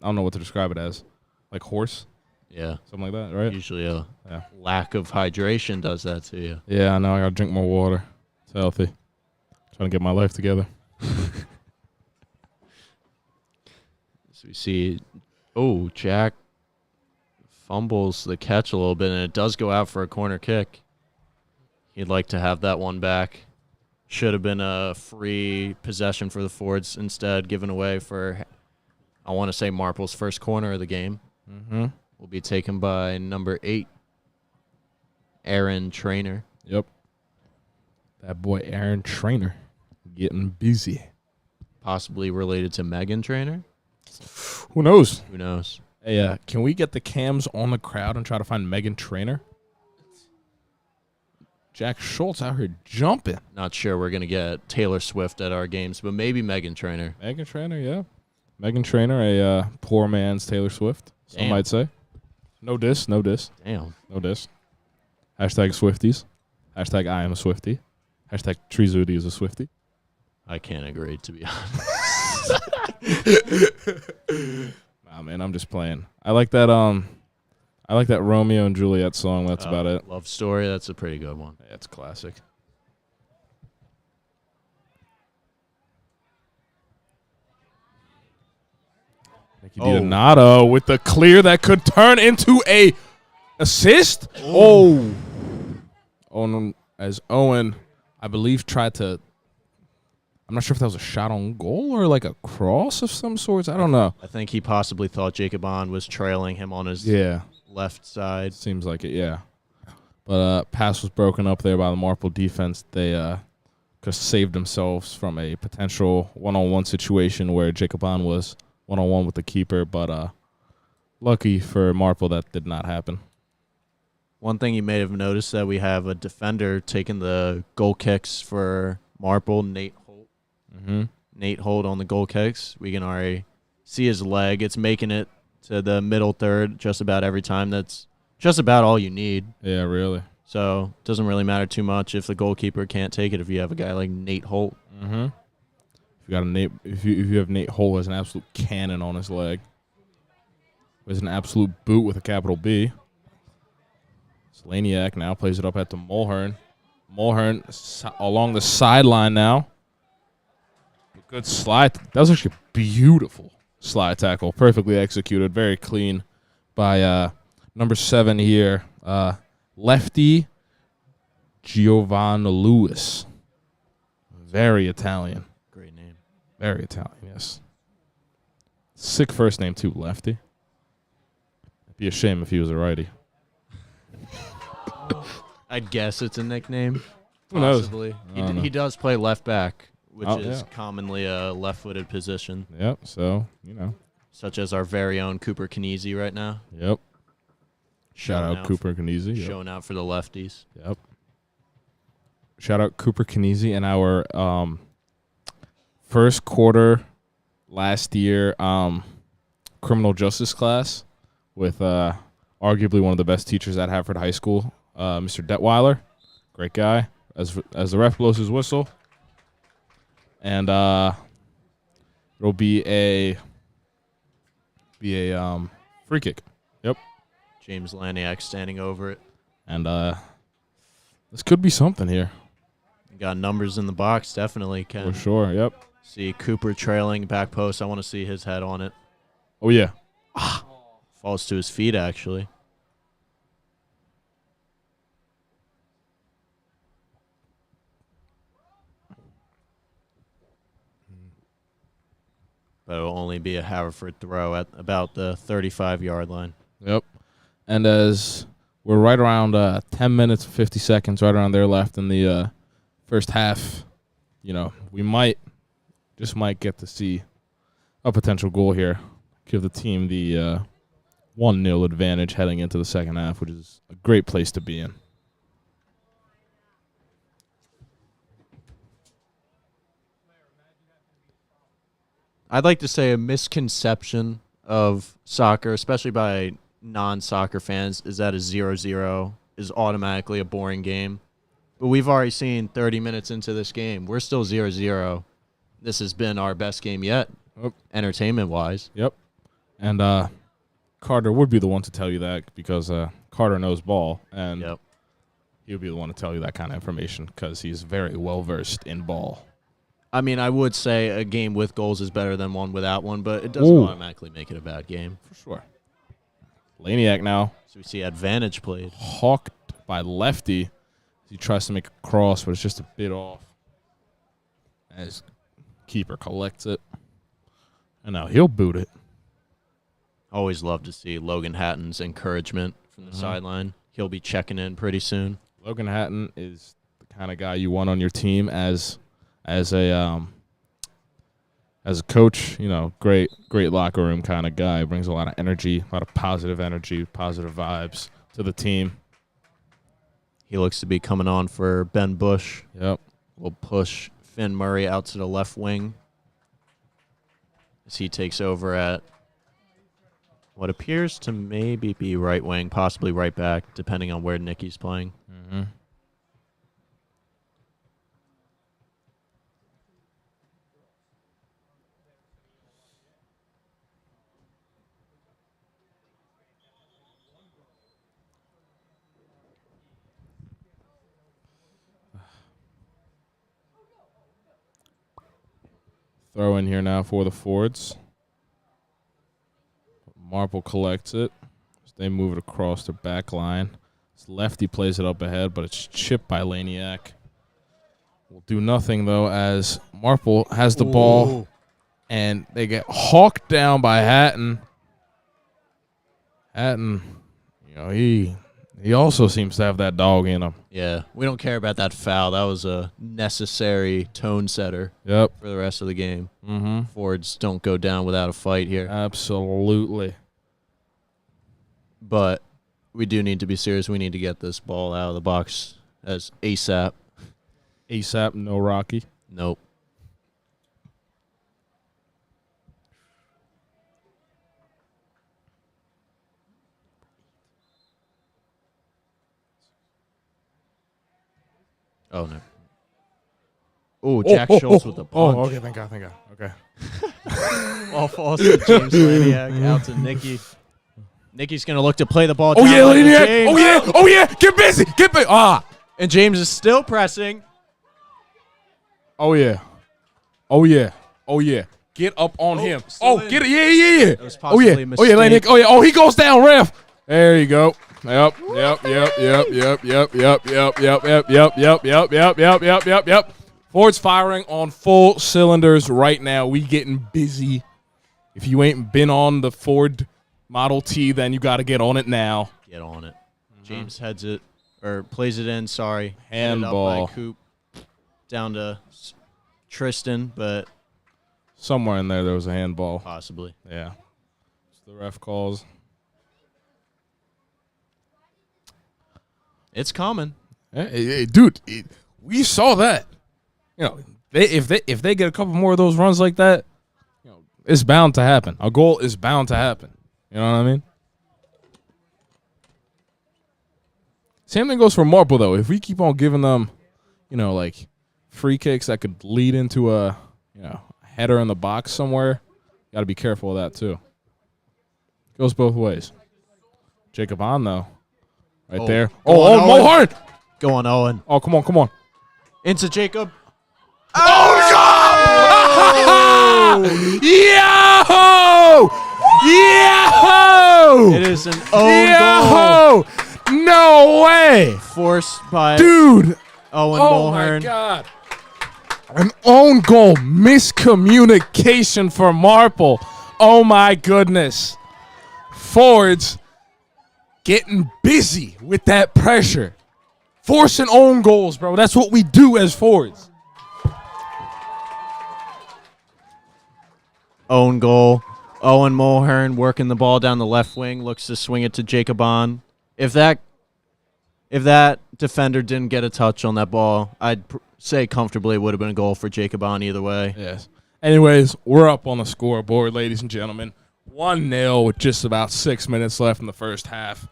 know what to describe it as, like hoarse, Yeah. something like that, right? Usually a Yeah. lack of hydration does that to you. Yeah, I know. I gotta drink more water. It's healthy. Trying to get my life together. So we see, Jack fumbles the catch a little bit, and it does go out for a corner kick. He'd like to have that one back. Should have been a free possession for the Fords, instead given away for, I want to say, Marple's first corner of the game. Mm-hmm. Will be taken by number 8, Aaron Trainer. Yep. That boy Aaron Trainer getting busy. Possibly related to Megan Trainer. Who knows? Who knows? Hey, can we get the cams on the crowd and try to find Megan Trainer? Jack Schultz out here jumping. Not sure we're going to get Taylor Swift at our games, but maybe Megan Trainer. Megan Trainer, yeah. Megan Trainer, a poor man's Taylor Swift, some Damn. might say. No diss, no diss, Damn. no diss. Hashtag Swifties. Hashtag I am a Swiftie. Hashtag Treezudi is a Swiftie. I can't agree, to be honest. Nah, man, I'm just playing. I like that Romeo and Juliet song. That's about it. Love Story, that's a pretty good one. Yeah, it's classic. Nicky Donato with the clear that could turn into a assist. Oh, as Owen, I believe, tried to. I'm not sure if that was a shot on goal or like a cross of some sorts. I don't know. I think he possibly thought Jacob Bond was trailing him on his left side. Seems like it, yeah. But pass was broken up there by the Marple defense. They just saved themselves from a potential one-on-one situation where Jacob Bond was one-on-one with the keeper. But lucky for Marple, that did not happen. One thing you may have noticed that we have a defender taking the goal kicks for Marple, Nate Holt. Mm-hmm. Nate Holt on the goal kicks. We can already see his leg. It's making it to the middle third just about every time. That's just about all you need. Yeah, really. So it doesn't really matter too much if the goalkeeper can't take it if you have a guy like Nate Holt. Mm-hmm. If you got if you have Nate Holt as an absolute cannon on his leg, with an absolute boot with a capital B. Slaniak now plays it up at the Mulhern. Mulhern along the sideline now. Good slide. That was actually a beautiful slide tackle. Perfectly executed. Very clean by number 7 here. Lefty Giovanni Lewis. Very Italian. Great name. Very Italian, yes. Sick first name, too, Lefty. It'd be a shame if he was a righty. I'd guess it's a nickname. Who knows? Possibly. I don't know. He does play left back, which Oh, is yeah. commonly a left-footed position, Yep. So such as our very own Cooper Kinesi right now. Yep. Shout Showing out Cooper Kinesi. Yep. Showing out for the lefties. Yep. Shout out Cooper Kinesi in our first quarter last year criminal justice class with arguably one of the best teachers at Haverford High School, Mr. Detweiler. Great guy. As the ref blows his whistle. And it'll be a free kick. Yep. James Laniak standing over it. And this could be something here. Got numbers in the box, definitely. Can For sure. Yep. see Cooper trailing back post. I want to see his head on it. Oh, yeah. Falls to his feet, actually. But it will only be a Haverford throw at about the 35-yard line. Yep. And as we're right around 10 minutes, 50 seconds, right around there left in the first half, we might get to see a potential goal here. Give the team the 1-0 advantage heading into the second half, which is a great place to be in. I'd like to say a misconception of soccer, especially by non-soccer fans, is that a 0-0 is automatically a boring game. But we've already seen 30 minutes into this game. We're still 0-0. This has been our best game yet, entertainment-wise. Yep. And Carter would be the one to tell you that because Carter knows ball, and he would be the one to tell you that kind of information because he's very well-versed in ball. I mean, I would say a game with goals is better than one without one, but it doesn't automatically make it a bad game. For sure. Laniak now. So we see advantage played. Hawked by lefty. He tries to make a cross, but it's just a bit off. As keeper collects it. And now he'll boot it. Always love to see Logan Hatton's encouragement from the sideline. He'll be checking in pretty soon. Logan Hatton is the kind of guy you want on your team as a coach. Great locker room kind of guy. Brings a lot of energy, a lot of positive energy, positive vibes to the team. He looks to be coming on for Ben Bush. Yep. We'll push Finn Murray out to the left wing as he takes over at what appears to maybe be right wing, possibly right back, depending on where Nicky's playing. Mm-hmm. Throw in here now for the Fords. Marple collects it. They move it across their back line. This lefty plays it up ahead, but it's chipped by Laniak. Will do nothing, though, as Marple has the ball, and they get hawked down by Hatton. Hatton, he also seems to have that dog in him. Yeah, we don't care about that foul. That was a necessary tone setter for the rest of the game. Mm-hmm. Fords don't go down without a fight here. Absolutely. But we do need to be serious. We need to get this ball out of the box as ASAP. ASAP, no Rocky. Nope. Oh, no. Oh, Jack Schultz with the punch. Oh, okay, thank God. Okay. Ball falls to James Laniak, out to Nicky. Nicky's going to look to play the ball. Oh, down yeah, low to Laniak. James. Oh, yeah. Get busy. And James is still pressing. Oh, yeah. Get up on him. still Oh, in. get it. Yeah. That was Oh, yeah. possibly a mistake. Laniak. Oh, yeah. Oh, he goes down, ref. There you go. Yep. Ford's firing on full cylinders right now. We getting busy. If you ain't been on the Ford Model T, then you got to get on it now. Get on it. James heads it or plays it in. Sorry, Handball. Headed up by Coop down to Tristan, but Somewhere in there was a handball. possibly. Yeah. So the ref calls. It's common. Hey, dude, we saw that. You know, if they get a couple more of those runs like that, you know, it's bound to happen. A goal is bound to happen. You know what I mean? Same thing goes for Marple, though. If we keep on giving them, you know, like free kicks that could lead into a, you know, header in the box somewhere, got to be careful of that too. Goes both ways. Jacob on though, right there. Go on, Owen. Mulhern! Go on, Owen. Oh, come on. Into Jacob. Oh, Yo! It is an own goal No way! forced by Dude! Owen Oh, my Mulhern. God. An own goal miscommunication for Marple. Oh, my goodness. Forwards getting busy with that pressure. Forcing own goals, bro. That's what we do as forwards. Own goal. Owen Mulhern working the ball down the left wing, looks to swing it to Jacob on. If that defender didn't get a touch on that ball, I'd say comfortably it would have been a goal for Jacob on either way. Yes. Anyways, we're up on the scoreboard, ladies and gentlemen. 1-0 with just about 6 minutes left in the first half.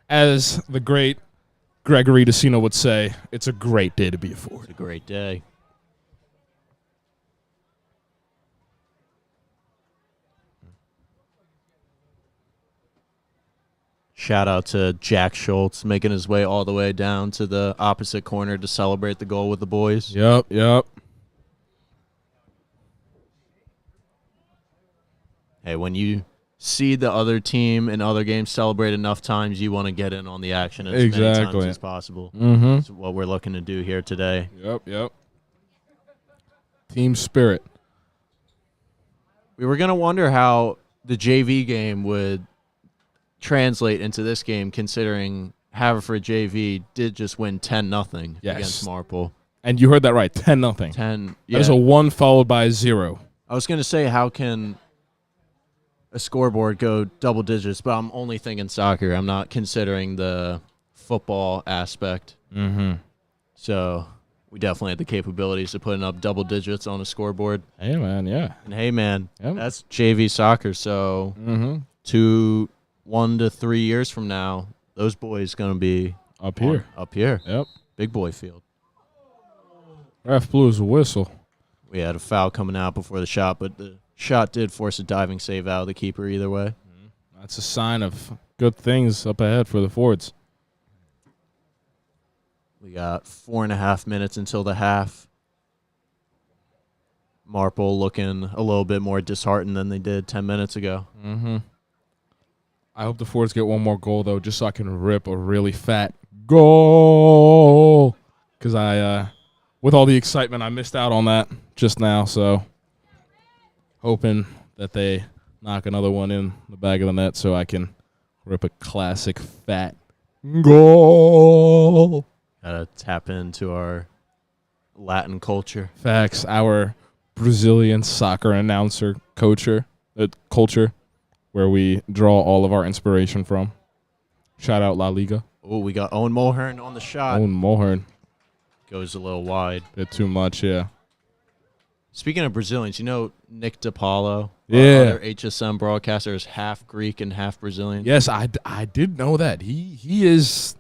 As the great Gregory DeCino would say, it's a great day to be a forward. It's a great day. Shout out to Jack Schultz making his way all the way down to the opposite corner to celebrate the goal with the boys. Yep. Hey, when you see the other team in other games celebrate enough times, you want to get in on the action as many times Exactly. as possible. Mm-hmm. That's what we're looking to do here today. Yep. Team spirit. We were going to wonder how the JV game would translate into this game, considering Haverford JV did just win 10-0 Yes. against Marple. And you heard that right, 10-0. 10. That is a 1 followed by a 0. I was going to say, how can a scoreboard go double digits, but I'm only thinking soccer. I'm not considering the football aspect. Mm-hmm. So we definitely had the capabilities of putting up double digits on a scoreboard. Hey, man, yeah. And hey, man, Yep. that's JV soccer. So Mm-hmm. 1 to 3 years from now, those boys going to be Up here. Up here. Yep. Big boy field. Ref blew his whistle. We had a foul coming out before the shot, but the shot did force a diving save out of the keeper either way. That's a sign of good things up ahead for the forwards. We got 4.5 minutes until the half. Marple looking a little bit more disheartened than they did 10 minutes ago. Mm-hmm. I hope the forwards get one more goal, though, just so I can rip a really fat goal. Because with all the excitement, I missed out on that just now. So hoping that they knock another one in the back of the net so I can rip a classic fat goal. Gotta tap into our Latin culture. Facts. Our Brazilian soccer announcer culture, where we draw all of our inspiration from. Shout out La Liga. Oh, we got Owen Mulhern on the shot. Owen Mulhern. Goes a little wide. Bit too much, yeah. Speaking of Brazilians, you know Nick DiPaolo, Yeah. our other HSM broadcaster, is half Greek and half Brazilian. Yes, I did know that. He is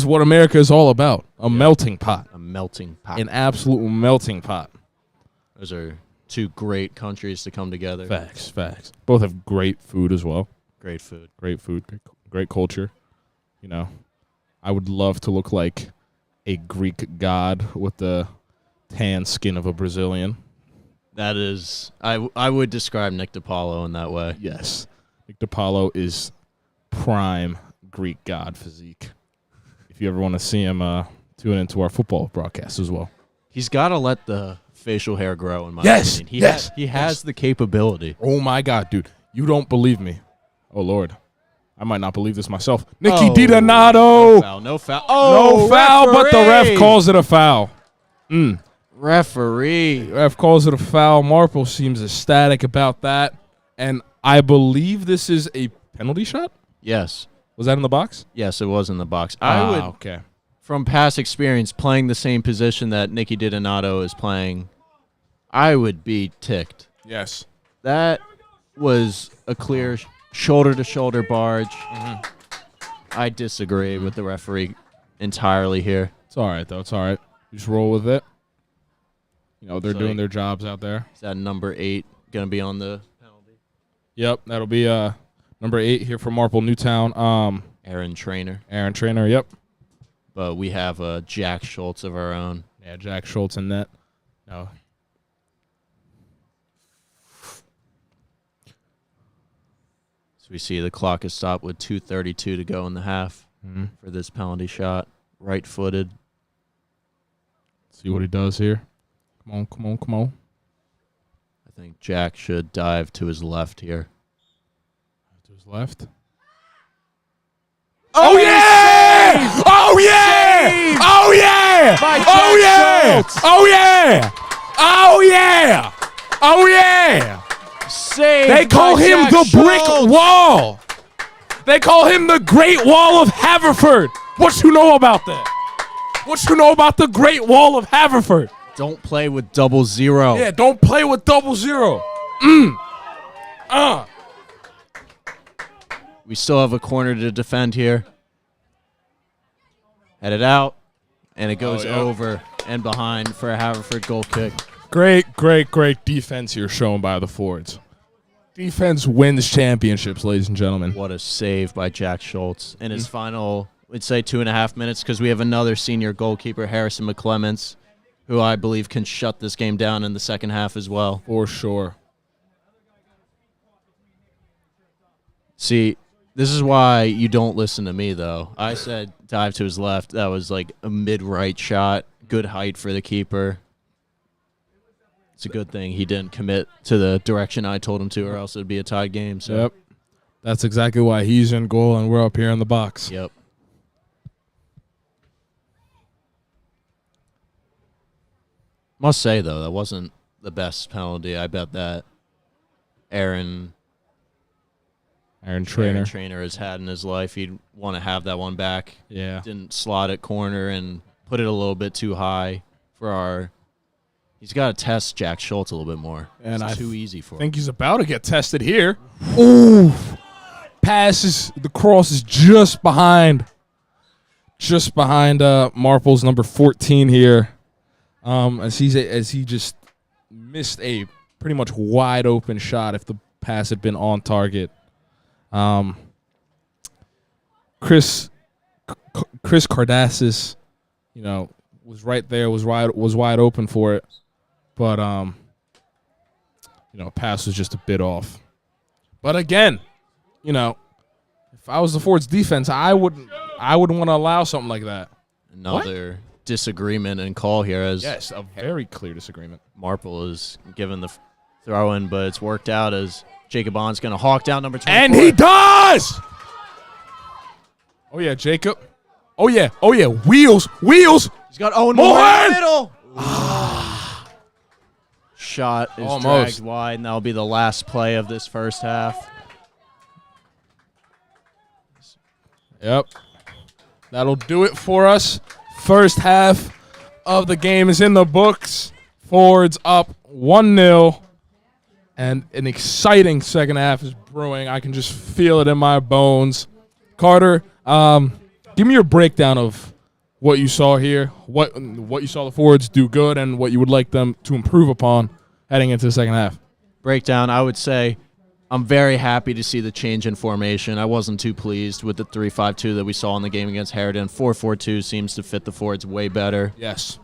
what America is all about. A melting pot. A melting pot. An absolute melting pot. Those are two great countries to come together. Facts. Both have great food as well. Great food. Great food, great culture. You know, I would love to look like a Greek god with the tan skin of a Brazilian. That is, I would describe Nick DiPaolo in that way. Yes. Nick DiPaolo is prime Greek god physique. If you ever want to see him, tune into our football broadcast as well. He's got to let the facial hair grow, in my Yes, opinion. He yes. has the capability. Oh, my God, dude. You don't believe me. Oh, Lord. I might not believe this myself. Nicky Oh, DiDonato. No foul. No foul. Oh, No foul, but the ref referee! calls it a foul. Referee. Ref calls it a foul. Marple seems ecstatic about that. And I believe this is a penalty shot? Yes. Was that in the box? Yes, it was in the box. I would, okay. from past experience, playing the same position that Nicky DiDonato is playing, I would be ticked. Yes. That was a clear shoulder-to-shoulder barge. I disagree with the referee entirely here. It's all right, though. It's all right. You just roll with it. You know, they're So doing their jobs out there. Is that number 8 going to be on the penalty? Yep, that'll be number 8 here for Marple Newtown. Aaron Trainer. Aaron Trainer, yep. But we have Jack Schultz of our own. Yeah, Jack Schultz in net. No. So we see the clock is stopped with 2:32 to go in the half for this penalty shot. Right-footed. See what he does here. Come on, come on, come on. I think Jack should dive to his left here. To his left. Oh, yeah! Oh, yeah! Oh, yeah! By Oh, Jack yeah! Schultz. Oh, yeah! Oh, yeah! Oh, yeah! Saved They call by him Jack the brick Schultz. wall. They call him the Great Wall of Haverford. What you know about that? What you know about the Great Wall of Haverford? Don't play with 0-0. Yeah, don't play with 0-0. We still have a corner to defend here. Headed out, and it goes yeah. over and behind for a Haverford goal kick. Great, great, great defense here shown by the Fords. Defense wins championships, ladies and gentlemen. What a save by Jack Schultz. In his final, we'd say 2.5 minutes, because we have another senior goalkeeper, Harrison McClements, who I believe can shut this game down in the second half as well. For sure. See, this is why you don't listen to me, though. I said dive to his left. That was like a mid-right shot. Good height for the keeper. It's a good thing he didn't commit to the direction I told him to, or else it would be a tied game. So. Yep. That's exactly why he's in goal and we're up here in the box. Yep. Must say, though, that wasn't the best penalty. I bet that Aaron Trainer has had in his life. He'd want to have that one back. Yeah. Didn't slot it corner and put it a little bit too high for our. He's got to test Jack Schultz a little bit more. And it's I too easy for I him. think he's about to get tested here. Ooh. Passes. The cross is just behind. Just behind Marple's number 14 here. As he just missed a pretty much wide open shot if the pass had been on target. Chris Cardassis, was right there, was wide open for it, but pass was just a bit off. But again, if I was the Ford's defense, I wouldn't want to allow something like that. Another disagreement and call here as Yes, a very clear disagreement. Marple is given the throw in, but it's worked out as Jacob Bond's going to hawk down number 24. And he does! Oh, yeah, Jacob. Oh, yeah. Wheels. He's got Owen Moore Moore! in the middle. Shot is Almost. dragged wide, and that'll be the last play of this first half. Yep. That'll do it for us. First half of the game is in the books. Fords up 1-0. And an exciting second half is brewing. I can just feel it in my bones. Carter, give me your breakdown of what you saw here, what you saw the Fords do good, and what you would like them to improve upon heading into the second half. Breakdown, I would say I'm very happy to see the change in formation. I wasn't too pleased with the 3-5-2 that we saw in the game against Harridan. 4-4-2 seems to fit the Fords way better. Yes.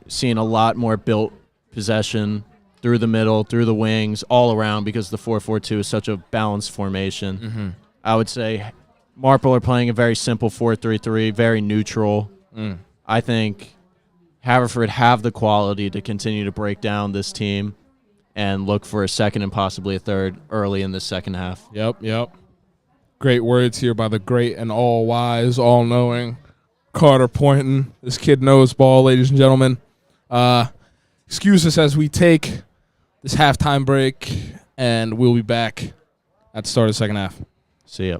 Seeing a lot more built possession through the middle, through the wings, all around, because the 4-4-2 is such a balanced formation. Mm-hmm. I would say Marple are playing a very simple 4-3-3, very neutral. I think Haverford have the quality to continue to break down this team and look for a second and possibly a third early in the second half. Yep. Great words here by the great and all wise, all knowing Carter Pointon. This kid knows ball, ladies and gentlemen. Excuse us as we take this halftime break, and we'll be back at the start of the second half. See ya.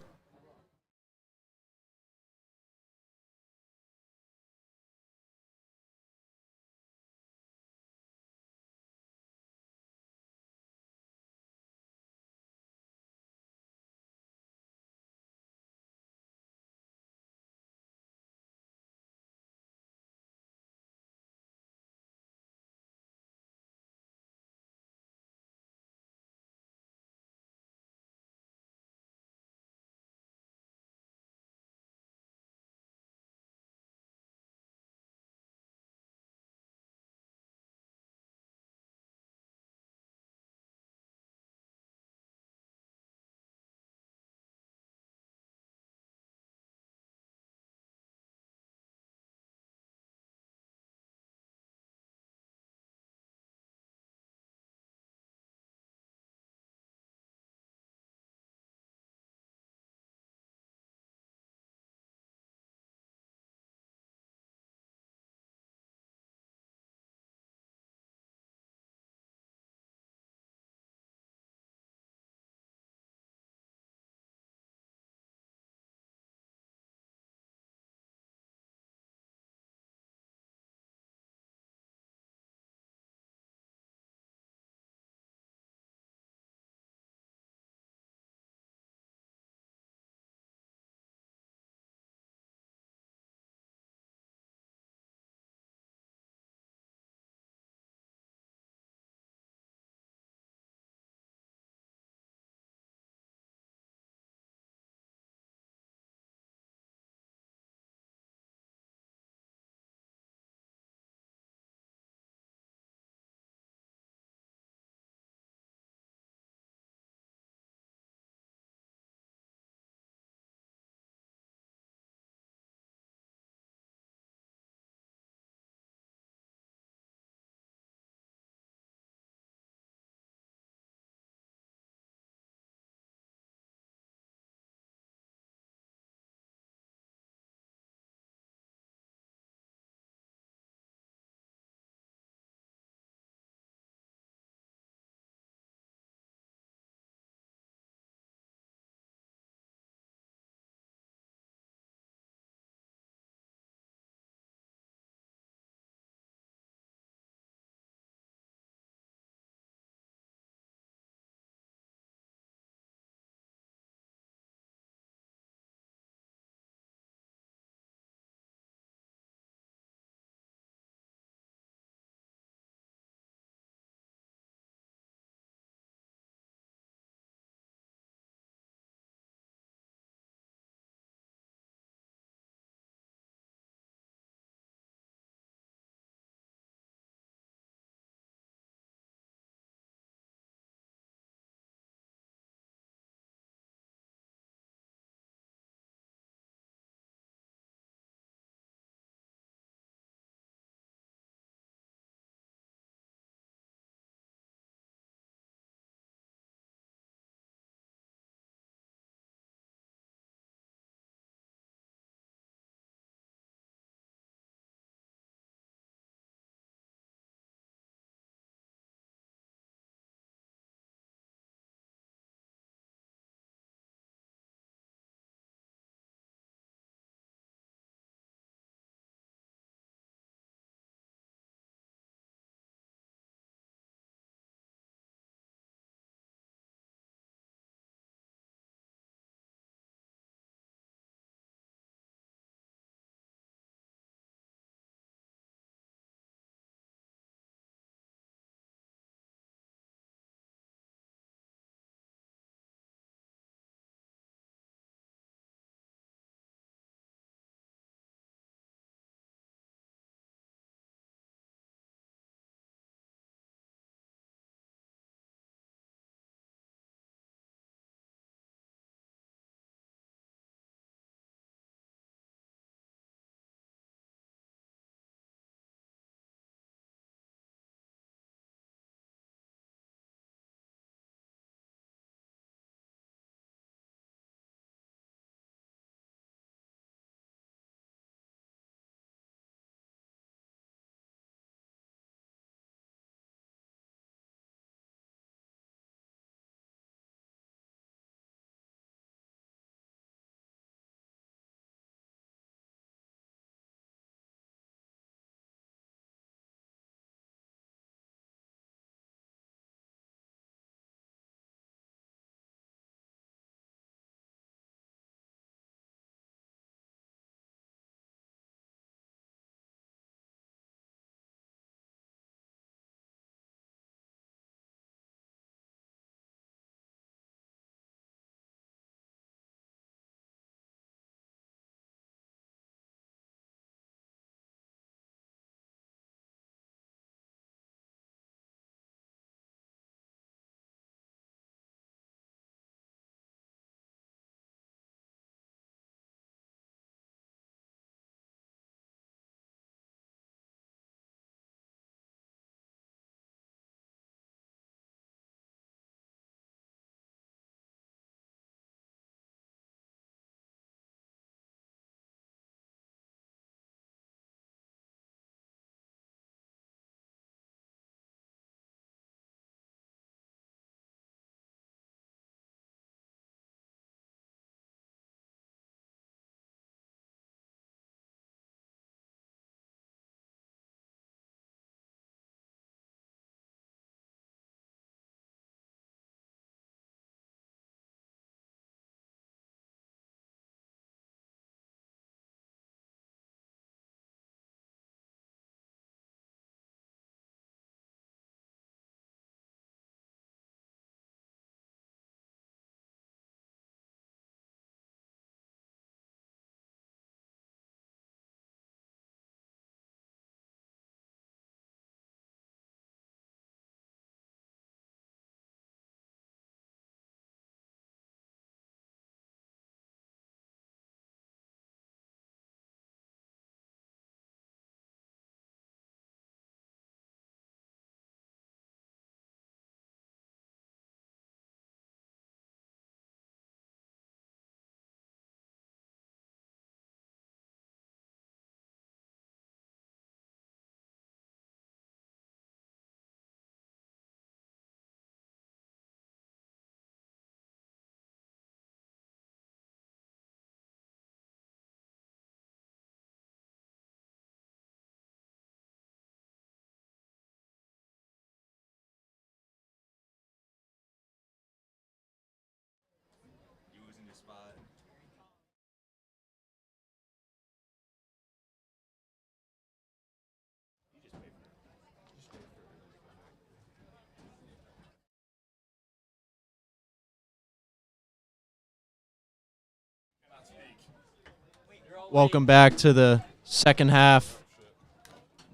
Welcome back to the second half.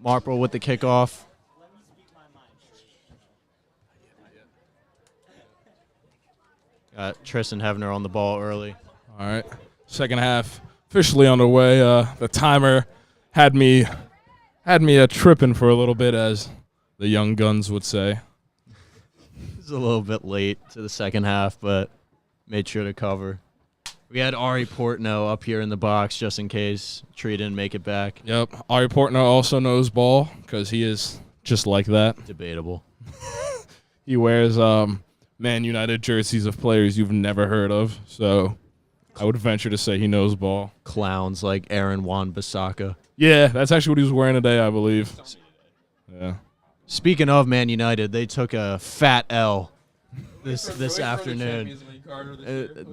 Marple with the kickoff. Got Tristan Hevner on the ball early. All right. Second half officially underway. The timer had me tripping for a little bit, as the young guns would say. It's a little bit late to the second half, but made sure to cover. We had Ari Portno up here in the box just in case Tree didn't make it back. Yep. Ari Portno also knows ball because he is just like that. Debatable. He wears Man United jerseys of players you've never heard of, so I would venture to say he knows ball. Clowns like Aaron Wan-Bissaka. Yeah, that's actually what he was wearing today, I believe. Yeah. Speaking of Man United, they took a fat L this afternoon.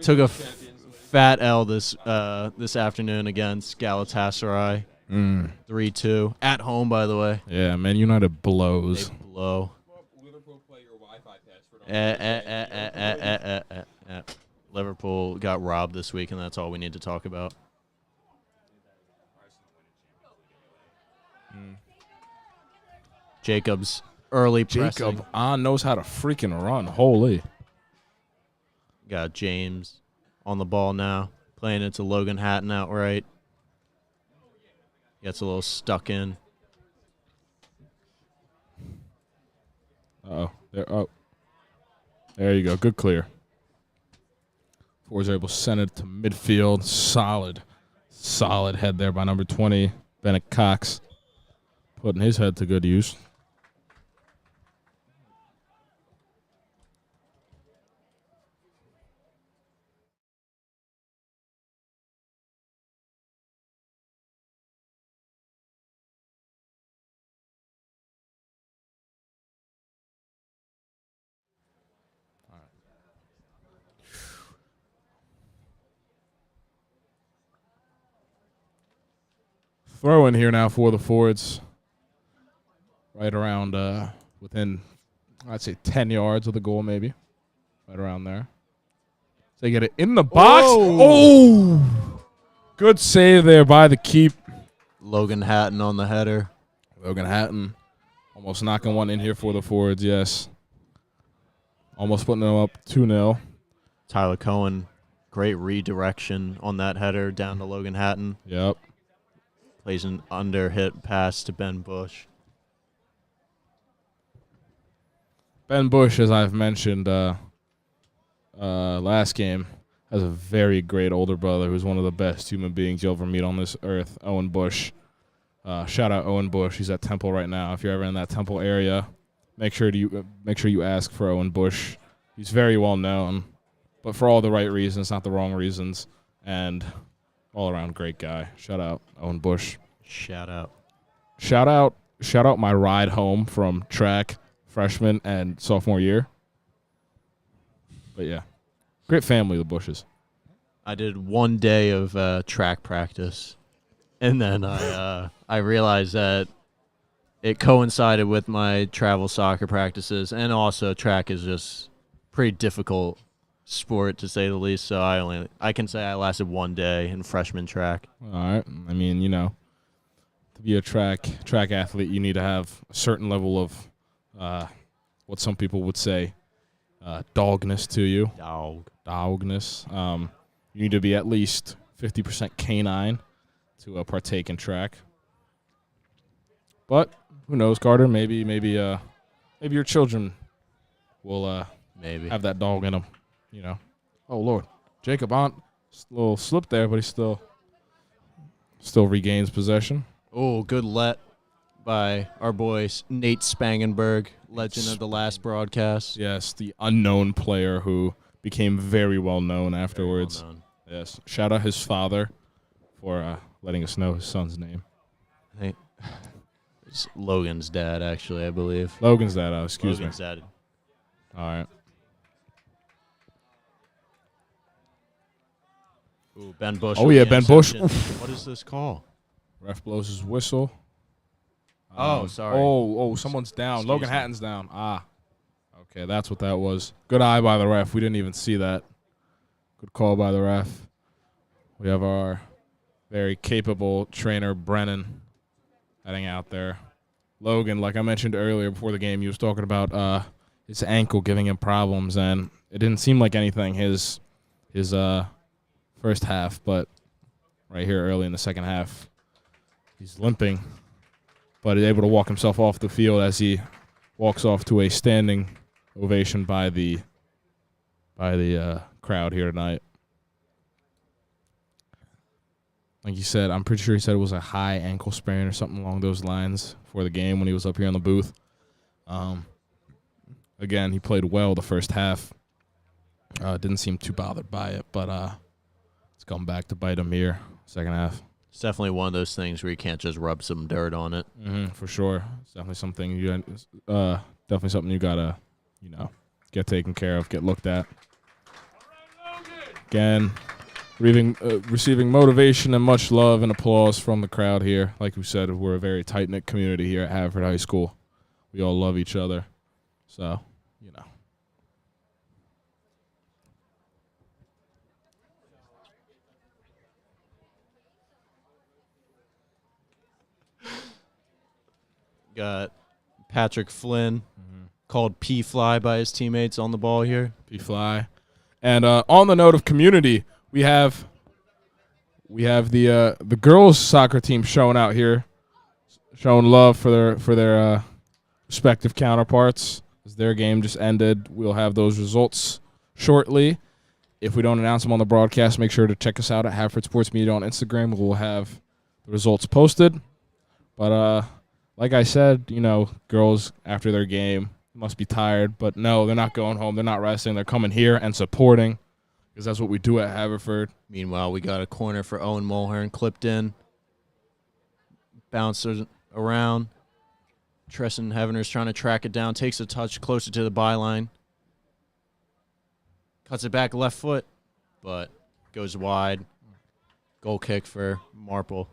Took a fat L this afternoon against Galatasaray. 3-2 at home, by the way. Yeah, Man United blows. They blow. Liverpool got robbed this week, and that's all we need to talk about. Jacob's early pressing. Jacob knows how to freaking run. Holy. Got James on the ball now, playing into Logan Hatton outright. Gets a little stuck in. There you go. Good clear. Ford's able to send it to midfield. Solid head there by number 20, Bennett Cox, putting his head to good use. Throw in here now for the Fords. Right around within, I'd say, 10 yards of the goal, maybe. Right around there. They get it in the box. Oh! Good save there by the keep. Logan Hatton on the header. Logan Hatton almost knocking one in here for the Fords, yes. Almost putting them up 2-0. Tyler Cohen, great redirection on that header down to Logan Hatton. Yep. Plays an under-hit pass to Ben Bush. Ben Bush, as I've mentioned last game, has a very great older brother who's one of the best human beings you'll ever meet on this earth, Owen Bush. Shout out Owen Bush. He's at Temple right now. If you're ever in that Temple area, make sure you ask for Owen Bush. He's very well known, but for all the right reasons, not the wrong reasons, and all around great guy. Shout out Owen Bush. Shout out my ride home from track freshman and sophomore year. But yeah, great family, the Bushes. I did 1 day of track practice, and then I realized that it coincided with my travel soccer practices, and also track is just pretty difficult sport, to say the least. So I can say I lasted 1 day in freshman track. All right. I mean, to be a track athlete, you need to have a certain level of what some people would say dogness to you. Dogness. You need to be at least 50% canine to partake in track. But who knows, Carter? Maybe your children will maybe have that dog in them. Oh Lord, Jacob on a little slip there, but he still regains possession. Oh, good let by our boy Nate Spangenberg, legend of the last broadcast. Yes, the unknown player who became very well known afterwards. Very well known. Yes, shout out his father for letting us know his son's name. I think it's Logan's dad, actually, I believe. Logan's dad. Excuse Logan's me. dad. All right. Ooh, Ben Bush. Oh, with yeah, the Ben Bush. interception. What is this call? Ref blows his whistle. Oh, sorry. Oh, someone's down. Excuse Logan me. Hatton's down. Okay, that's what that was. Good eye by the ref. We didn't even see that. Good call by the ref. We have very capable trainer, Brennan, heading out there. Logan, like I mentioned earlier before the game, he was talking about his ankle giving him problems, and it didn't seem like anything his first half, but right here early in the second half, he's limping, but he's able to walk himself off the field as he walks off to a standing ovation by the crowd here tonight. Like you said, I'm pretty sure he said it was a high ankle sprain or something along those lines for the game when he was up here in the booth. Again, he played well the first half. Didn't seem too bothered by it, but it's come back to bite him here second half. It's definitely one of those things where you can't just rub some dirt on it. For sure. It's definitely something you gotta, get taken care of, get looked at. Again, receiving motivation and much love and applause from the crowd here. Like we said, we're a very tight-knit community here at Haverford High School. We all love each other. So, Got Patrick Flynn called P-Fly by his teammates on the ball here. P-Fly. And on the note of community, we have the girls soccer team showing out here, showing love for their respective counterparts. As their game just ended, we'll have those results shortly. If we don't announce them on the broadcast, make sure to check us out at Haverford Sports Media on Instagram. We'll have the results posted. But like I said, girls after their game must be tired. But no, they're not going home. They're not resting. They're coming here and supporting because that's what we do at Haverford. Meanwhile, we got a corner for Owen Mulhern clipped in. Bounces around. Tristan Hevener's trying to track it down. Takes a touch closer to the byline. Cuts it back left foot, but goes wide. Goal kick for Marple.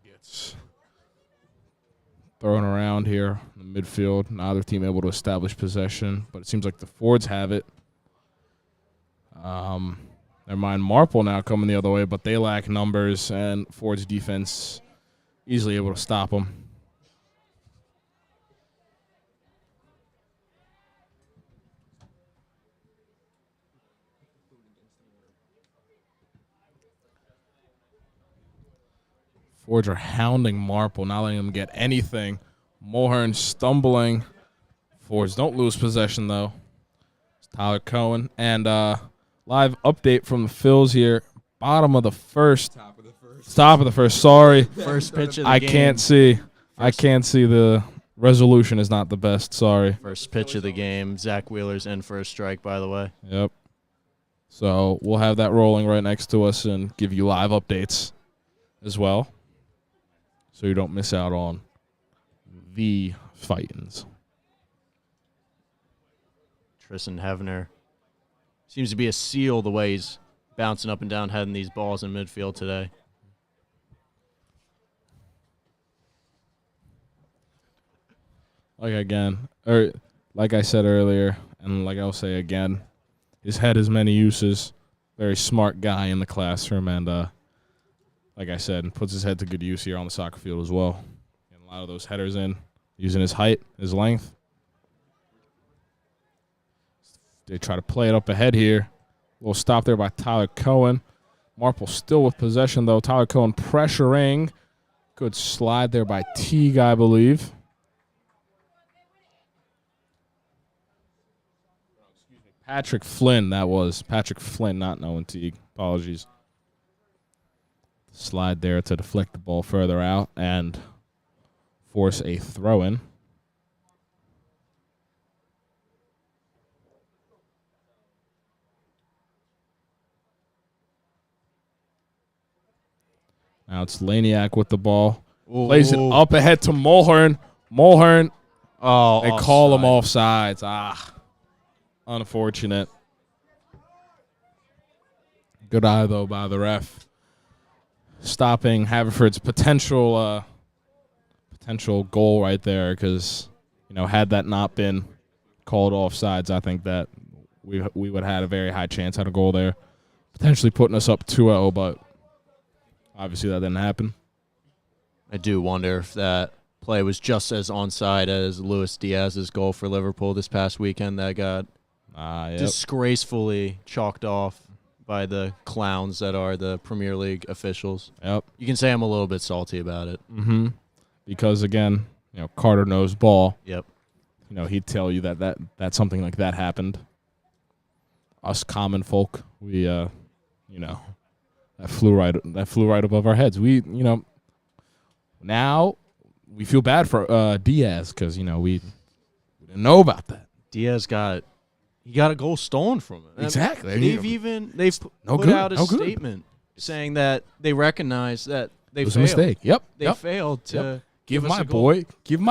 Gets thrown around here in the midfield. Neither team able to establish possession, but it seems like the Fords have it. Never mind, Marple now coming the other way, but they lack numbers, and Ford's defense easily able to stop them. Fords are hounding Marple, not letting them get anything. Mulhern stumbling. Fords don't lose possession, though. It's Tyler Cohen. And live update from the Phils here. Bottom of the first. Top of the first. Sorry. First pitch of the I game. can't see. I can't see. The resolution is not the best. Sorry. First pitch of the game. Zach Wheeler's in for a strike, by the way. Yep. So we'll have that rolling right next to us and give you live updates as well, so you don't miss out on the fight-ins. Tristan Hevener seems to be a seal the way he's bouncing up and down, heading these balls in midfield today. Like I said earlier, and like I'll say again, his head has many uses. Very smart guy in the classroom, and like I said, puts his head to good use here on the soccer field as well. And a lot of those headers in, using his height, his length. They try to play it up ahead here. A little stop there by Tyler Cohen. Marple still with possession, though. Tyler Cohen pressuring. Good slide there by Teague, I believe. Patrick Flynn, that was. Patrick Flynn, not Nolan Teague. Apologies. Slide there to deflect the ball further out and force a throw-in. Now it's Laniak with the ball. Ooh. Plays it up ahead to Mulhern. Mulhern Oh, They call him offside. offsides. Unfortunate. Good eye, though, by the ref. Stopping Haverford's potential goal right there because, had that not been called offsides, I think that we would have had a very high chance at a goal there, potentially putting us up 2-0, but obviously that didn't happen. I do wonder if that play was just as onside as Luis Diaz's goal for Liverpool this past weekend that got disgracefully chalked off by the clowns that are the Premier League officials. Yep. You can say I'm a little bit salty about it. Mm-hmm. Because, again, Carter knows ball. Yep. He'd tell you that something like that happened. Us common folk, we, that flew right above our heads. We, now we feel bad for Diaz because, we didn't know about that. Diaz got a goal stolen from him. Exactly. They've put out a statement saying that they recognize that they failed. It was a mistake. Yep. They failed to give my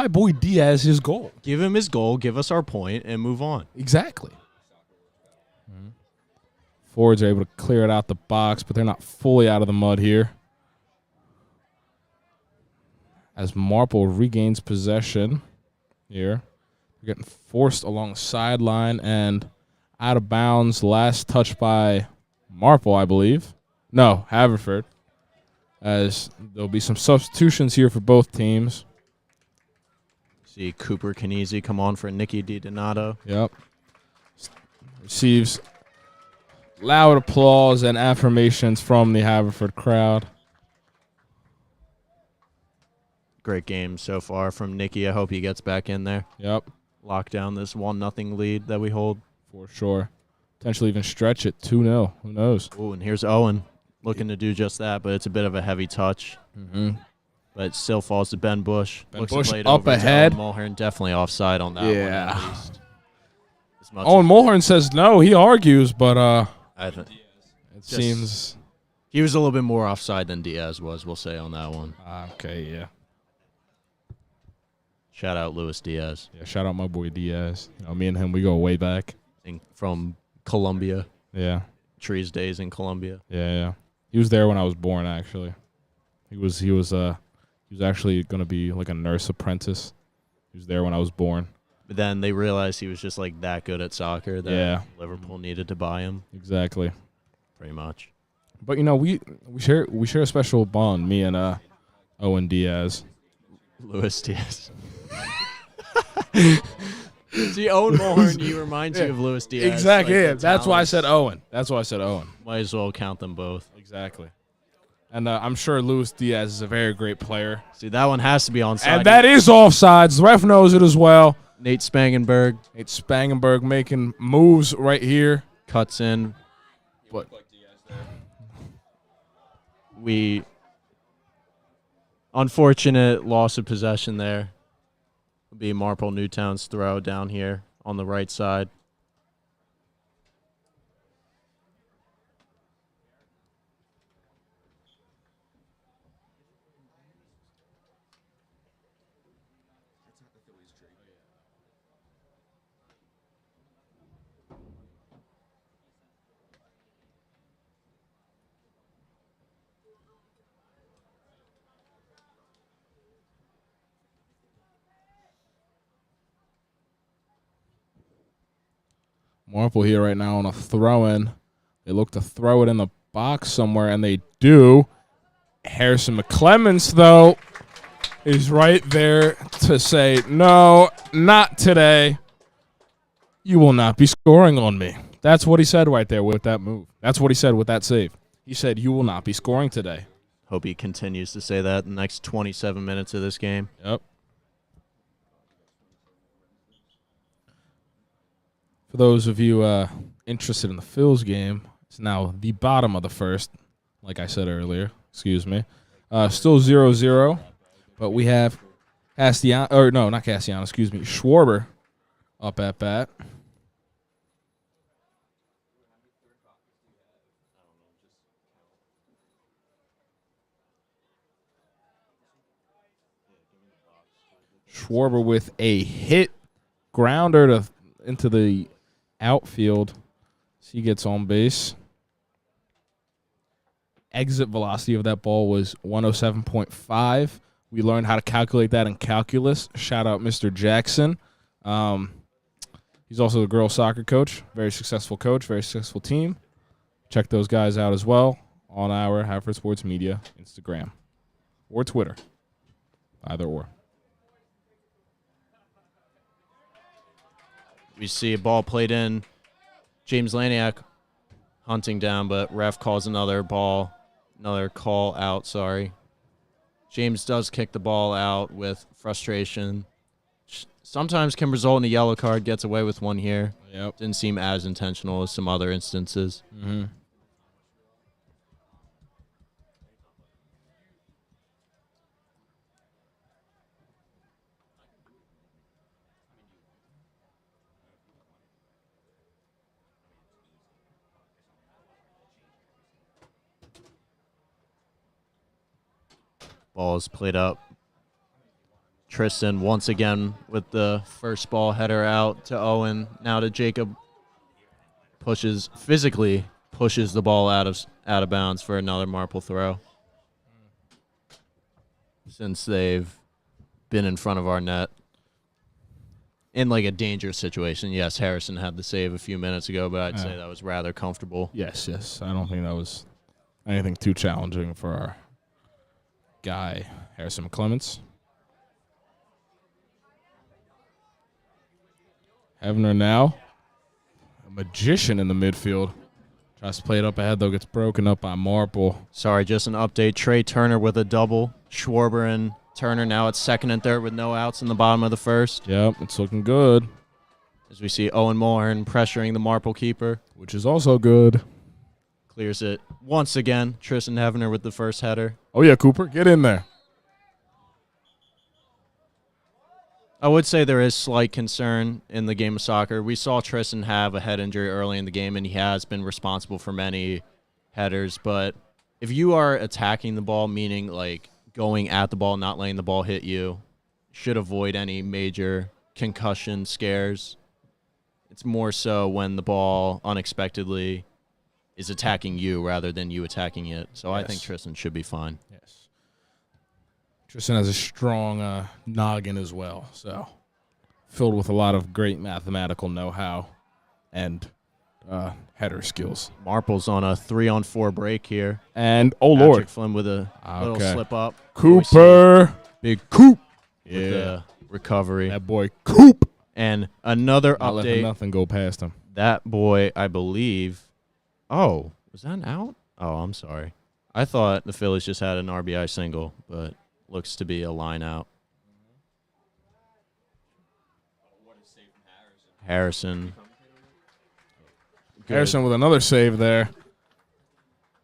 boy Diaz his goal. Give him his goal, give us our point, and move on. Exactly. Forwards are able to clear it out the box, but they're not fully out of the mud here. As Marple regains possession here. They're getting forced along the sideline and out of bounds. Last touch by Marple, I believe. No, Haverford. As there'll be some substitutions here for both teams. See Cooper Canese come on for Nicky DiDonato. Yep. Receives loud applause and affirmations from the Haverford crowd. Great game so far from Nicky. I hope he gets back in there. Yep. Lock down this 1-0 lead that we hold. For sure. Potentially even stretch it 2-0. Who knows? Ooh, and here's Owen looking to do just that, but it's a bit of a heavy touch. Mm-hmm. But it still falls to Ben Bush. Ben Looks Bush played up over to ahead. Owen Mulhern, definitely offside on that one at least. Owen Mulhern says no. He argues, but I think it seems he was a little bit more offside than Diaz was, we'll say, on that one. Okay, yeah. Shout out Luis Diaz. Yeah, shout out my boy Diaz. Me and him, we go way back. From Colombia. Yeah. Trees days in Colombia. Yeah. He was there when I was born, actually. He was actually going to be like a nurse apprentice. He was there when I was born. But then they realized he was just like that good at soccer that Liverpool needed to buy him. Exactly. Pretty much. But we share a special bond, me and Owen Diaz. Luis Diaz. See, Owen Mulhern, he reminds you of Luis Diaz. Exactly. Like, yeah. That's why I said Owen. Might as well count them both. Exactly. And I'm sure Luis Diaz is a very great player. See, that one has to be onside. And that is offsides. The ref knows it as well. Nate Spangenberg. Making moves right here. Cuts in. But unfortunate loss of possession there. Will be Marple Newtown's throw down here on the right side. Marple here right now on a throw-in. They look to throw it in the box somewhere, and they do. Harrison McClemens, though, is right there to say, no, not today. You will not be scoring on me. That's what he said right there with that move. That's what he said with that save. He said, you will not be scoring today. Hope he continues to say that in the next 27 minutes of this game. Yep. For those of you interested in the Phils game, it's now the bottom of the first, like I said earlier. Excuse me. Still 0-0, but we have Schwarber up at bat. Schwarber with a hit grounder into the outfield. He gets on base. Exit velocity of that ball was 107.5. We learned how to calculate that in calculus. Shout out Mr. Jackson. He's also a girls soccer coach. Very successful coach, very successful team. Check those guys out as well on our Haverford Sports Media Instagram or Twitter. Either or. We see a ball played in. James Laniak hunting down, but ref calls another call out, sorry. James does kick the ball out with frustration. Sometimes can result in a yellow card, gets away with one here. Yep. Didn't seem as intentional as some other instances. Mm-hmm. Ball is played up. Tristan once again with the first ball header out to Owen. Now to Jacob. Physically pushes the ball out of bounds for another Marple throw. Since they've been in front of our net. In like a dangerous situation. Yes, Harrison had the save a few minutes ago, but I'd say that was rather comfortable. Yes. I don't think that was anything too challenging for our guy, Harrison McClements. Hevener now, a magician in the midfield. Tries to play it up ahead, though, gets broken up by Marple. Sorry, just an update. Trey Turner with a double. Schwarber and Turner now at second and third with no outs in the bottom of the first. Yep, it's looking good. As we see Owen Mulhern pressuring the Marple keeper. Which is also good. Clears it once again. Tristan Hevener with the first header. Oh, yeah, Cooper, get in there. I would say there is slight concern in the game of soccer. We saw Tristan have a head injury early in the game, and he has been responsible for many headers. But if you are attacking the ball, meaning like going at the ball, not letting the ball hit you, should avoid any major concussion scares. It's more so when the ball unexpectedly is attacking you rather than you attacking it. So I think Tristan should be fine. Yes. Tristan has a strong noggin as well, so filled with a lot of great mathematical know-how and header skills. Marple's on a 3-on-4 break here. And, oh, Patrick Lord. Flynn with a little slip up. Cooper. Big Coop. With the recovery. That boy Coop. And another Not letting update. nothing go past him. That boy, I believe. Oh, was that an out? Oh, I'm sorry. I thought the Phillies just had an RBI single, but looks to be a line out. Harrison. Good. Harrison with another save there.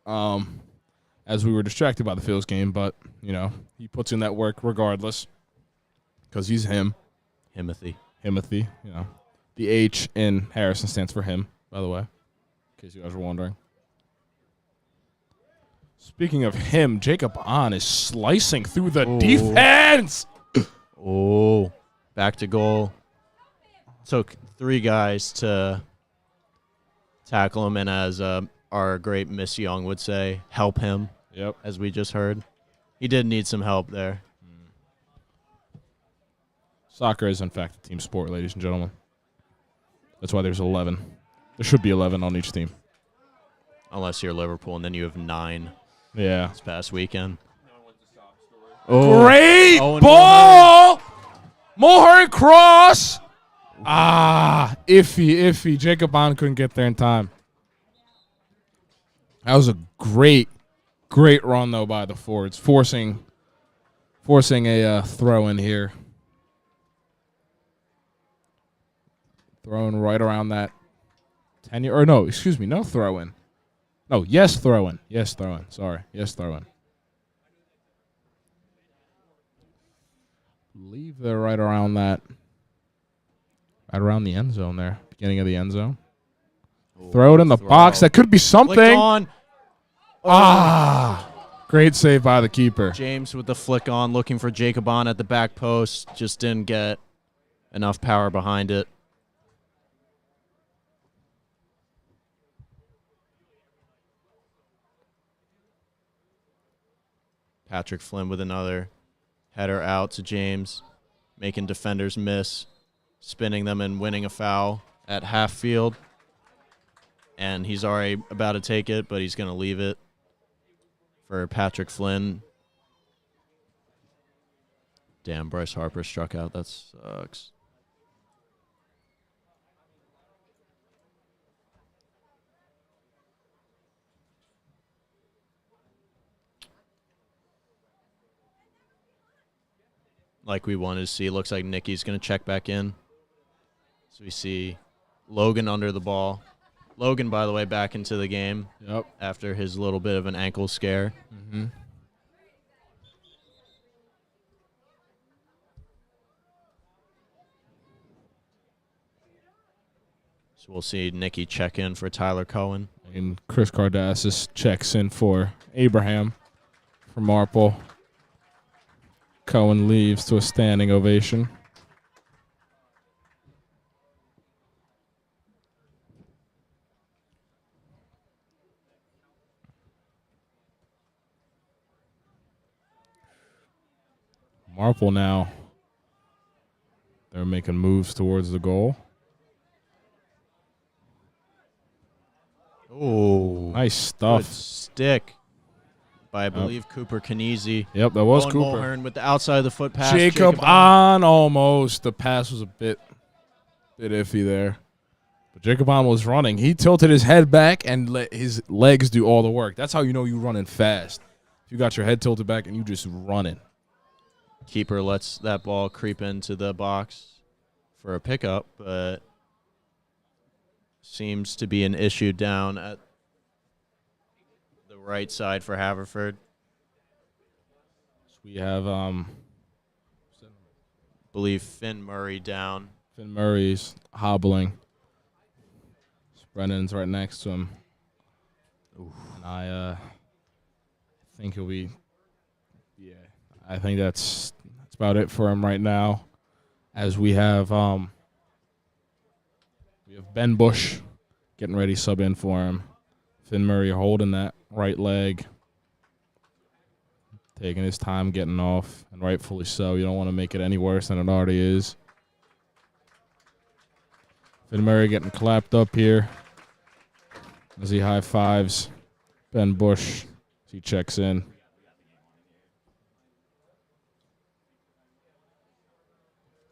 As we were distracted by the Phillies game, but, you know, he puts in that work regardless because he's him. Himothy, you know. The H in Harrison stands for him, by the way, in case you guys were wondering. Speaking of him, Jacob Ahn is slicing through the defense. Oh, back to goal. Took 3 guys to tackle him, and as our great Miss Young would say, help him. Yep. As we just heard. He did need some help there. Soccer is, in fact, a team sport, ladies and gentlemen. That's why there's 11. There should be 11 on each team. Unless you're Liverpool, and then you have 9 Yeah. this past weekend. Great Owen ball! Mulhern cross! Iffy. Jacob Ahn couldn't get there in time. That was a great run, though, by the forwards, forcing a throw in here. Throwing right around that 10 or no, excuse me, no throw in. No, yes, throw in. Yes, throw in. Sorry. Yes, throw in. Believe they're right around that. Right around the end zone there. Beginning of the end zone. Throw it in the box. That could be something. Clicked on. Great save by the keeper. James with the flick on, looking for Jacobon at the back post. Just didn't get enough power behind it. Patrick Flynn with another header out to James, making defenders miss, spinning them and winning a foul at half field. And he's already about to take it, but he's going to leave it for Patrick Flynn. Damn, Bryce Harper struck out. That sucks. Like we wanted to see. Looks like Nicky's going to check back in. So we see Logan under the ball. Logan, by the way, back into the game. Yep. After his little bit of an ankle scare. Mm-hmm. So we'll see Nicky check in for Tyler Cohen. And Chris Cardassis checks in for Abraham from Marple. Cohen leaves to a standing ovation. Marple now, they're making moves towards the goal. Oh, Nice good stuff. stick by, I believe, Cooper Kinesi. Yep, that was Owen Cooper. Mulhern with the outside of the foot pass. Jacob on almost. The pass was a bit iffy there. But Jacob on was running. He tilted his head back and let his legs do all the work. That's how you know you're running fast. If you got your head tilted back and you just running. Keeper lets that ball creep into the box for a pickup, but seems to be an issue down at the right side for Haverford. So we have Believe Finn Murray down. Finn Murray's hobbling. Brennan's right next to him. And I think he'll be. Yeah, I think that's about it for him right now. As we have Ben Bush getting ready to sub in for him. Finn Murray holding that right leg, taking his time getting off, and rightfully so. You don't want to make it any worse than it already is. Finn Murray getting clapped up here as he high fives Ben Bush as he checks in.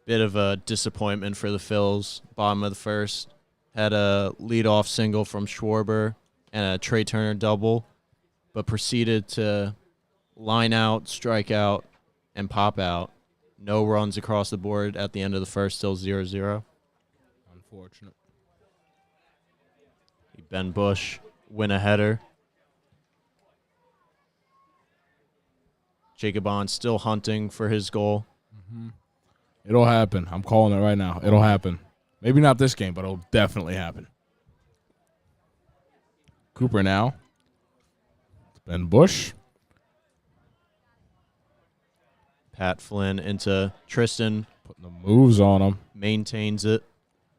Bit of a disappointment for the Phils. Bottom of the first. Had a leadoff single from Schwarber and a Trey Turner double, but proceeded to line out, strike out, and pop out. No runs across the board at the end of the first, still 0-0. Unfortunate. Ben Bush win a header. Jacobon still hunting for his goal. Mm-hmm. It'll happen. I'm calling it right now. It'll happen. Maybe not this game, but it'll definitely happen. Cooper now. Ben Bush. Pat Flynn into Tristan. Putting the moves on him. Maintains it.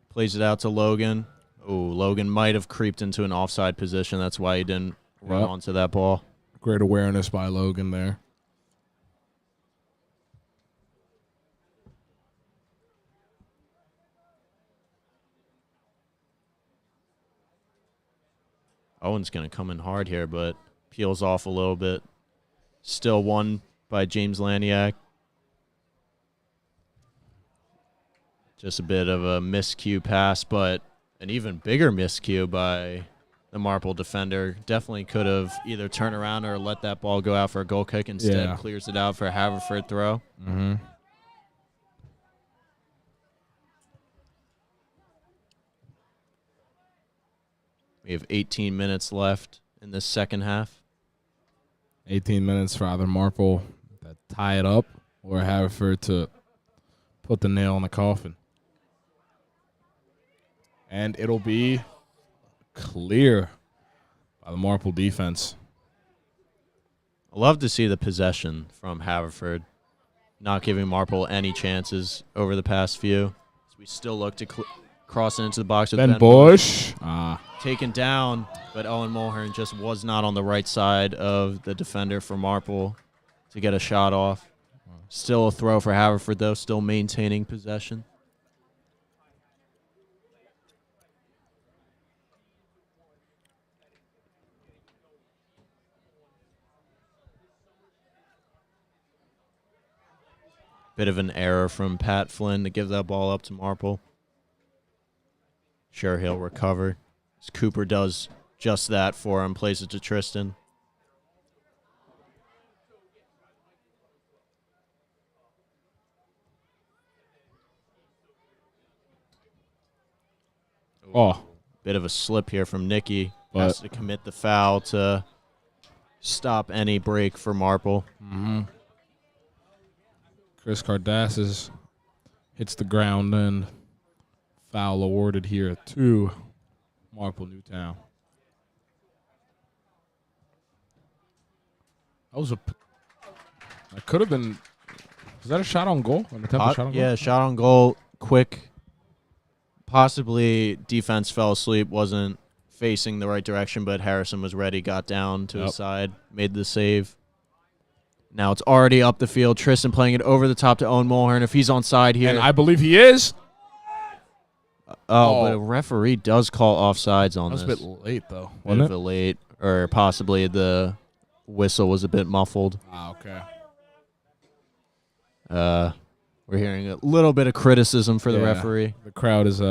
Plays it out to Logan. Oh, Logan might have creeped into an offside position. That's why he didn't run onto that ball. Great awareness by Logan there. Owen's going to come in hard here, but peels off a little bit. Still won by James Laniak. Just a bit of a miscue pass, but an even bigger miscue by the Marple defender. Definitely could have either turned around or let that ball go out for a goal kick. Instead, clears it out for a Haverford throw. Mm-hmm. We have 18 minutes left in this second half. 18 minutes for either Marple to tie it up or Haverford to put the nail in the coffin. And it'll be clear by the Marple defense. I love to see the possession from Haverford, not giving Marple any chances over the past few. So we still look to cross into the box with Ben Ben Bush. taken down, but Owen Mulhern just was not on the right side of the defender for Marple to get a shot off. Still a throw for Haverford, though, still maintaining possession. Bit of an error from Pat Flynn to give that ball up to Marple. Sure, he'll recover. As Cooper does just that for him, plays it to Tristan. Oh, Bit of a slip here from Nicky. But- Has to commit the foul to stop any break for Marple. Chris Cardassis hits the ground and foul awarded here to Marple Newtown. That could have been. Was that a shot on goal? An attempted shot on goal? Yeah, shot on goal, quick. Possibly defense fell asleep, wasn't facing the right direction, but Harrison was ready, got down to his side, made the save. Now it's already up the field. Tristan playing it over the top to Owen Mulhern. If he's on side here. And I believe he is. But a referee does call offsides on That was this. a bit late, though. Bit Wasn't of it? a late, or possibly the whistle was a bit muffled. Okay. We're hearing a little bit of criticism for the Yeah. referee. The crowd is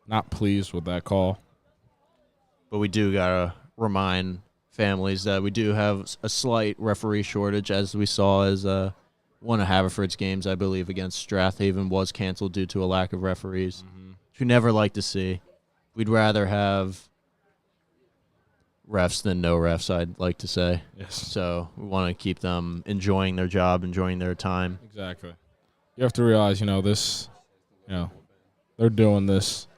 not pleased with that call. But we do got to remind families that we do have a slight referee shortage, as we saw as one of Haverford's games, I believe, against Strathaven was canceled due to a lack of referees, which we never like to see. We'd rather have refs than no refs, I'd like to say. Yes. So we want to keep them enjoying their job, enjoying their time. Exactly. You have to realize, this, they're doing this,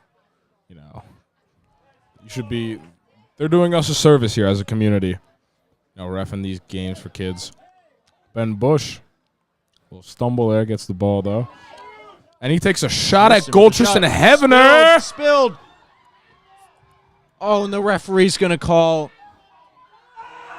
you should be, they're doing us a service here as a community, reffing these games for kids. Ben Bush will stumble there, gets the ball, though. And he takes a shot at goal. Tristan Hevener. Spilled. Oh, and the referee's going to call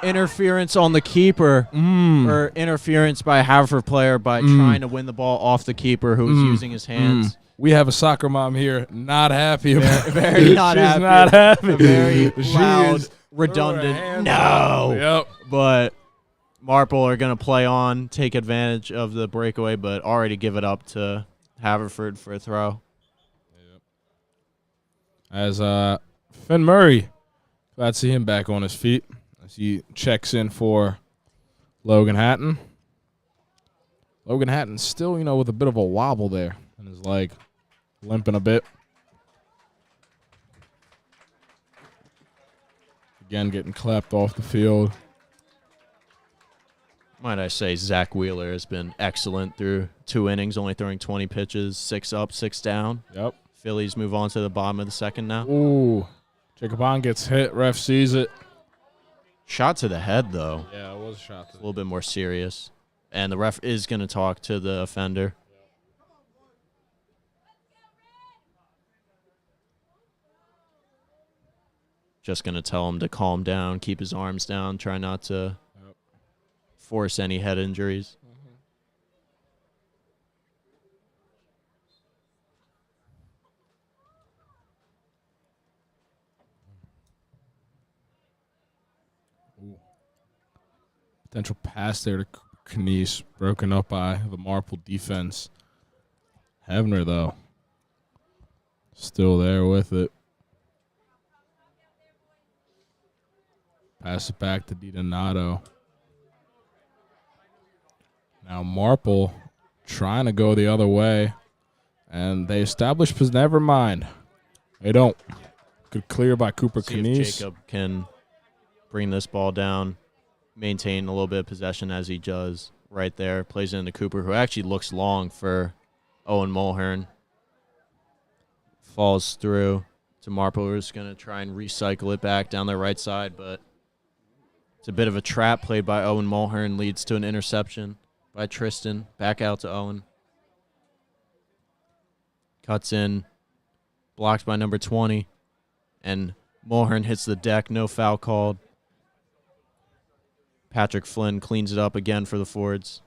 interference on the keeper, or interference by a Haverford player by trying to win the ball off the keeper who was using his hands. We have a soccer mom here, not happy about it. Very not She's happy. not happy. A very She loud, is redundant, throwing her no. hands up. Yep. But Marple are going to play on, take advantage of the breakaway, but already give it up to Haverford for a throw. As Finn Murray, glad to see him back on his feet as he checks in for Logan Hatton. Logan Hatton still, with a bit of a wobble there in his leg, limping a bit. Again, getting clapped off the field. Might I say, Zach Wheeler has been excellent through 2 innings, only throwing 20 pitches, 6 up, 6 down. Yep. Phillies move on to the bottom of the second now. Ooh. Jacobon gets hit. Ref sees it. Shot to the head, though. Yeah, it was a shot. A little bit more serious. And the ref is going to talk to the offender. Just going to tell him to calm down, keep his arms down, try not to force any head injuries. Potential pass there to Knies, broken up by the Marple defense. Hevener, though, still there with it. Pass it back to DiDonato. Now Marple trying to go the other way, and they establish, never mind. They don't. Good clear by Cooper See if Knies. Jacob can bring this ball down, maintain a little bit of possession as he does right there. Plays it into Cooper, who actually looks long for Owen Mulhern. Falls through to Marple, who's going to try and recycle it back down the right side, but It's a bit of a trap played by Owen Mulhern, leads to an interception by Tristan. Back out to Owen. Cuts in, blocked by number 20, and Mulhern hits the deck, no foul called. Patrick Flynn cleans it up again for the Fords.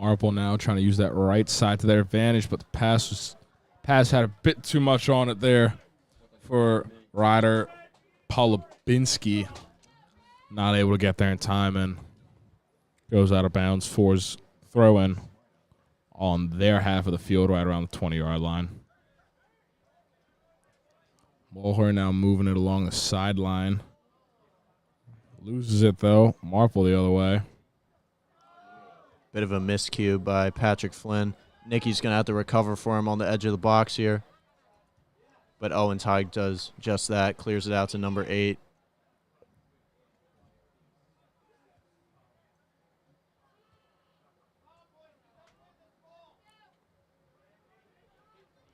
Marple now trying to use that right side to their advantage, but the pass had a bit too much on it there for Ryder Polubinski. Not able to get there in time and goes out of bounds. Fours throw in on their half of the field right around the 20-yard line. Mulhern now moving it along the sideline. Loses it, though. Marple the other way. Bit of a miscue by Patrick Flynn. Nicky's going to have to recover for him on the edge of the box here. But Owen Tighe does just that, clears it out to number 8.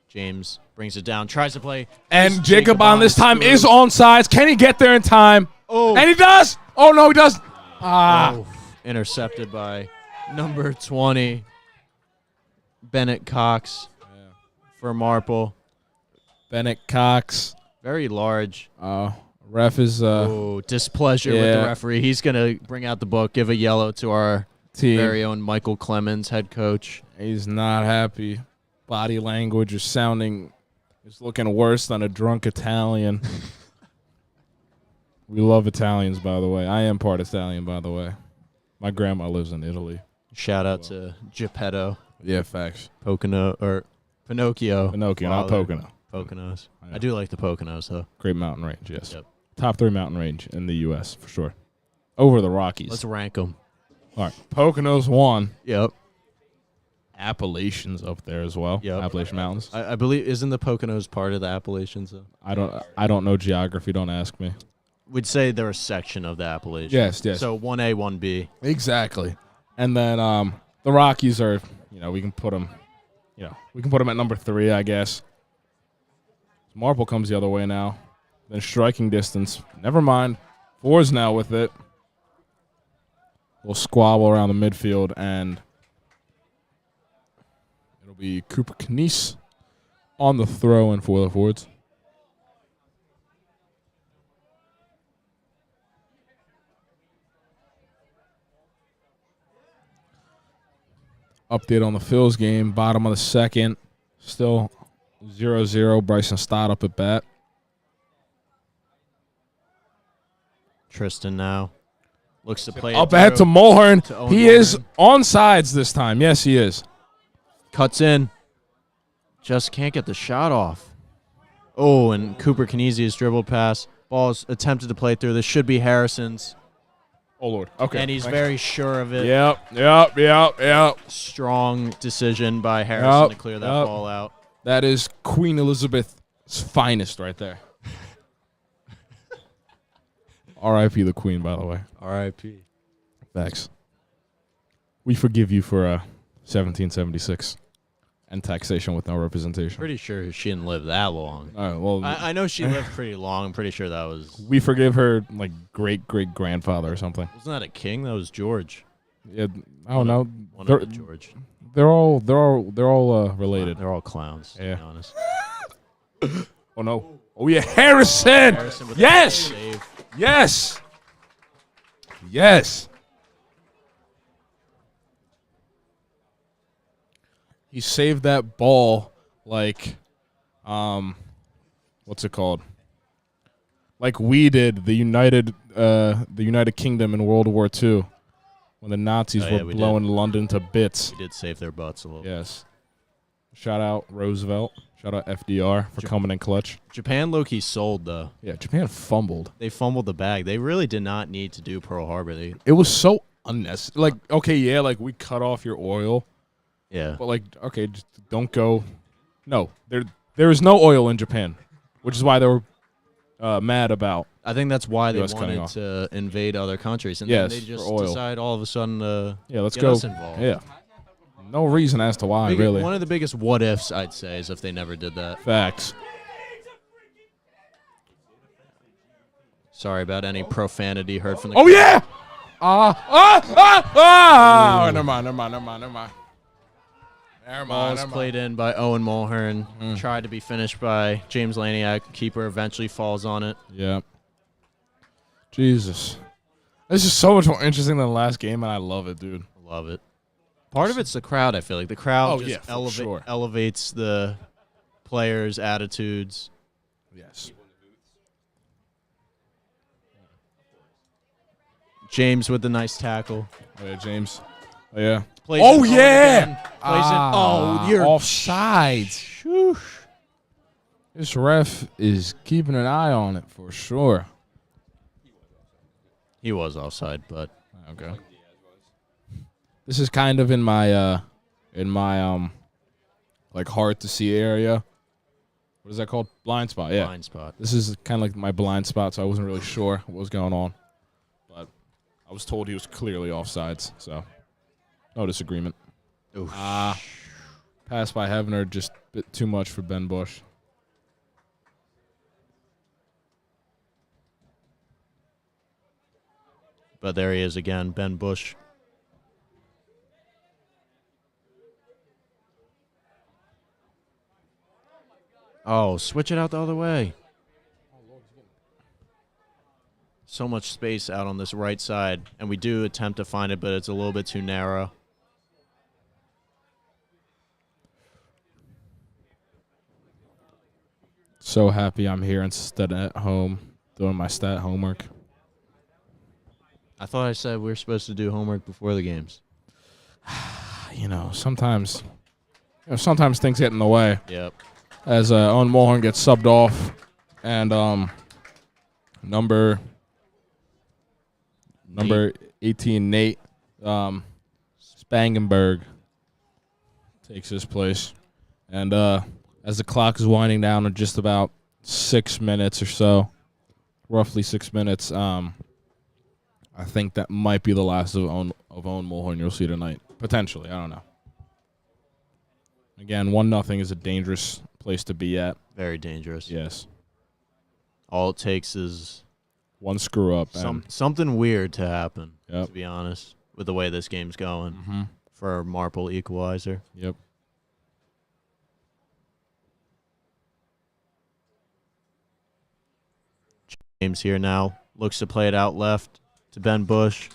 James brings it down, tries to play. And Jacob on this time is onside. Can he get there in time? Oh. And he does. Oh, no, he does. Ah. Intercepted by number 20, Bennett Cox for Marple. Bennett Cox. Very large. Ref is displeasure with the referee. He's going to bring out the book, give a yellow to our team. Very own Michael Clemens, head coach. He's not happy. Body language is looking worse than a drunk Italian. We love Italians, by the way. I am part Italian, by the way. My grandma lives in Italy. Shout out to Geppetto. Yeah, facts. Pinocchio. Pinocchio, not Pocono. Poconos. I do like the Poconos, though. Great mountain range, yes. Yep. Top 3 mountain range in the U.S., for sure. Over the Rockies. Let's rank them. All right. Poconos 1. Yep. Appalachians up there as well. Yep. Appalachian Mountains. I believe, isn't the Poconos part of the Appalachians, though? I don't know geography. Don't ask me. We'd say they're a section of the Appalachians. Yes. So 1A, 1B. Exactly. And then the Rockies are, we can put them, at number 3, I guess. Marple comes the other way now. Then striking distance. Never mind. 4's now with it. We'll squabble around the midfield, and it'll be Cooper Knies on the throw-in for the Fords. Update on the Phils game. Bottom of the second. Still 0-0. Bryson Stott up at bat. Tristan now looks to play Up ahead to Mulhern. He is onside this time. Yes, he is. Cuts in. Just can't get the shot off. Oh, and Cooper Knies' dribbled pass. Ball's attempted to play through. This should be Harrison's. Oh, Lord. Okay. And he's very sure of it. Yep. Strong decision by Harrison to clear that ball out. That is Queen Elizabeth's finest right there. R.I.P. the Queen, by the way. R.I.P. Facts. We forgive you for 1776 and taxation with no representation. Pretty sure she didn't live that long. All right, well, I know she lived pretty long. I'm pretty sure that was... We forgive her, like, great-great-grandfather or something. Wasn't that a king? That was George. Yeah, I don't know. One of the George. They're all related. They're all clowns, to be honest. Oh, no. Oh, yeah, Harrison with yes! Save. Yes! Yes! He saved that ball like, what's it called? Like we did the United Kingdom in World War II when the Nazis were blowing London to bits. We did save their butts a little. Yes. Shout out Roosevelt. Shout out FDR for coming in clutch. Japan low-key sold, though. Yeah, Japan fumbled. They fumbled the bag. They really did not need to do Pearl Harbor. It was so unnecessary. Like, okay, yeah, like we cut off your oil. Yeah. But, like, okay, just don't go. No, there is no oil in Japan. which is why they were mad about. I think that's why they US cutting wanted off. to invade other countries, and Yes, then they just for oil. decide all of a sudden to Let's get go. us involved. Yeah, no reason as to why, really. One of the biggest what ifs, I'd say, is if they never did that. Facts. Sorry about any profanity heard from the. Oh yeah! Never mind. Ball is played in by Owen Mulhern. Tried to be finished by James Laniak. Keeper eventually falls on it. Yeah. Jesus. This is so much more interesting than the last game, and I love it, dude. Love it. Part of it's the crowd, I feel like. The crowd Oh, just yeah, for sure. elevates the players' attitudes. Yes. James with the nice tackle. Oh, yeah, James. Oh, yeah. Plays Oh, it yeah! again. Plays it. Oh, you're offsides. This ref is keeping an eye on it for sure. He was offside, but Okay. This is kind of in my like hard to see area. What is that called? Blind spot. Yeah. blind spot. This is kind of like my blind spot, so I wasn't really sure what was going on. But I was told he was clearly offsides, so no disagreement. Oof. Pass by Hevener, just a bit too much for Ben Bush. But there he is again, Ben Bush. Oh, switch it out the other way. So much space out on this right side, and we do attempt to find it, but it's a little bit too narrow. So happy I'm here instead of at home doing my stat homework. I thought I said we were supposed to do homework before the games. Sometimes things get in the way. Yep. As Owen Mulhern gets subbed off, and number 18 Nate Spangenberg takes his place, and as the clock is winding down in just about 6 minutes or so, roughly 6 minutes, I think that might be the last of Owen Mulhern you'll see tonight. Potentially, I don't know. Again, 1-0 is a dangerous place to be at. Very dangerous. Yes. All it takes is One screw up. something weird to happen, Yep. to be honest, with the way this game's going Mm-hmm. for a Marple equalizer. Yep. James here now looks to play it out left to Ben Bush.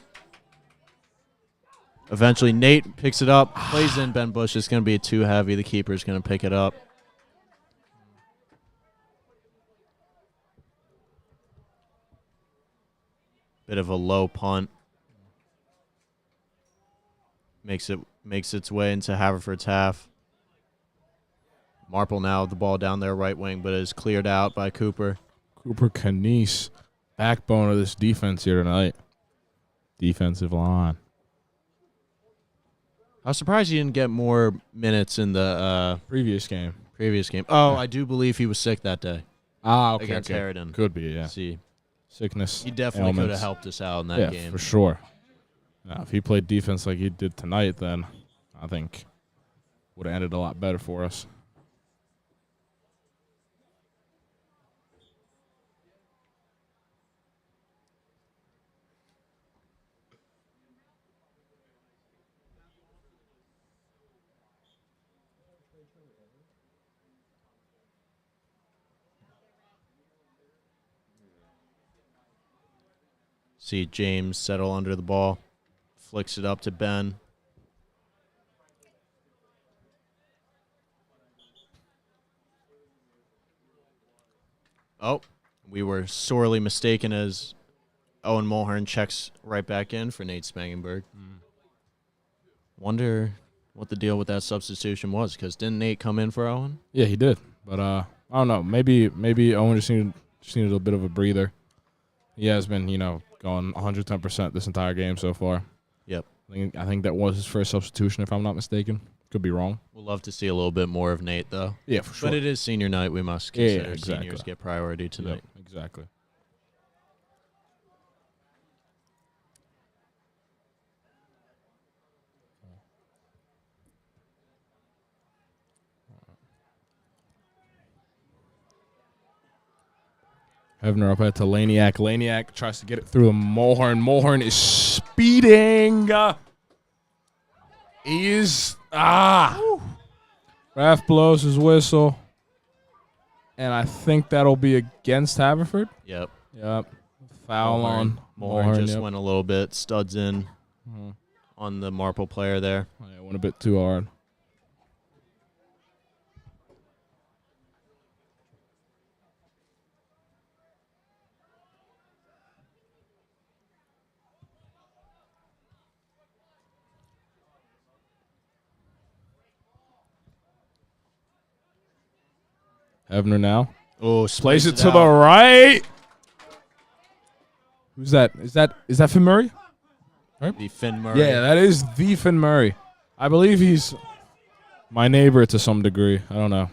Eventually, Nate picks it up, plays in Ben Bush. It's going to be too heavy. The keeper's going to pick it up. Bit of a low punt. Makes its way into Haverford's half. Marple now with the ball down their right wing, but is cleared out by Cooper. Cooper Canese, backbone of this defense here tonight. Defensive line. I was surprised he didn't get more minutes in the Previous game. previous game. Oh, I do believe he was sick that day Okay. against Harridan. Could be, yeah. See, Sickness. he definitely could have ailments. helped us out in that game. For sure. Now, if he played defense like he did tonight, then I think would have ended a lot better for us. See James settle under the ball, flicks it up to Ben. Oh, we were sorely mistaken as Owen Mulhern checks right back in for Nate Spangenberg. Wonder what the deal with that substitution was, because didn't Nate come in for Owen? Yeah, he did. But I don't know. Maybe Owen just needed a bit of a breather. He has been, going 110% this entire game so far. Yep. I think that was his first substitution, if I'm not mistaken. Could be wrong. We'll love to see a little bit more of Nate, though. Yeah, for sure. But it is senior night. We must Yeah, consider exactly. seniors get priority tonight. Yep, exactly. Hevner up ahead to Laniak. Laniak tries to get it through the Mulhern. Mulhern is speeding. He is. Ref blows his whistle. And I think that'll be against Haverford. Yep. Yep. Foul on Mulhern just yep. went a little bit studs in on the Marple player there. Oh, yeah, went a bit too hard. Hevner now. Oh, Plays it to the right. Who's that? Is that Finn Murray? The Finn Murray. Yeah, that is the Finn Murray. I believe he's my neighbor to some degree. I don't know.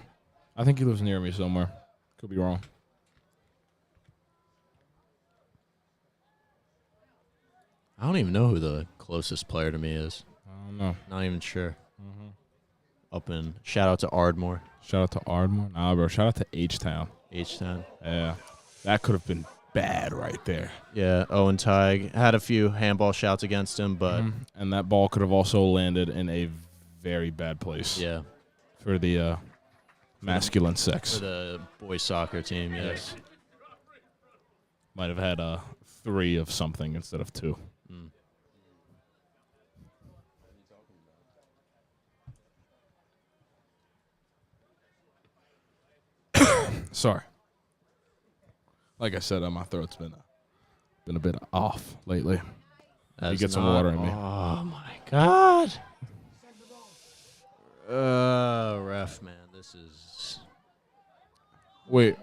I think he lives near me somewhere. Could be wrong. I don't even know who the closest player to me is. I don't know. Not even sure. Up in shout out to Ardmore. Shout out to Ardmore. Nah, bro. Shout out to H-Town. H-Town. Yeah. That could have been bad right there. Yeah, Owen Tighe had a few handball shouts against him, but And that ball could have also landed in a very bad place. yeah, For the masculine sex. for the boys soccer team, yes. Might have had 3 of something instead of 2. Sorry. Like I said, my throat's been a bit off lately. You get some water in me. Oh my god. Ref, man, this is Wait.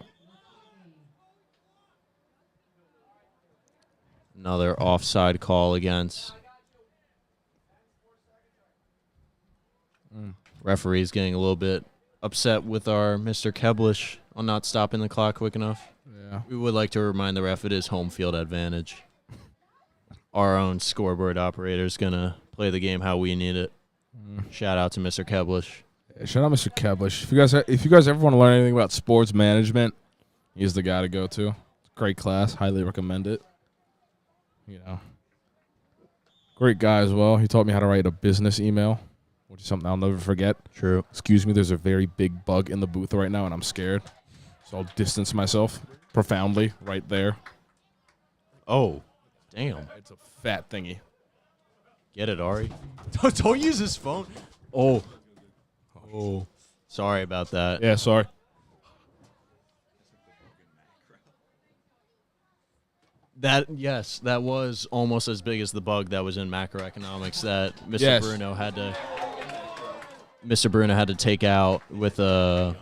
another offside call against. Referee's getting a little bit upset with our Mr. Keblish on not stopping the clock quick enough. Yeah. We would like to remind the ref it is home field advantage. Our own scoreboard operator is going to play the game how we need it. Shout out to Mr. Keblish. Yeah, shout out Mr. Keblish. If you guys ever want to learn anything about sports management, he's the guy to go to. Great class. Highly recommend it. You know. Great guy as well. He taught me how to write a business email, which is something I'll never forget. True. Excuse me, there's a very big bug in the booth right now, and I'm scared. So I'll distance myself profoundly right there. Oh, damn. It's a fat thingy. Get it, Ari. Don't use his phone. Oh. Sorry about that. Yeah, sorry. That was almost as big as the bug that was in macroeconomics that Mr. Yes. Bruno had to take out with a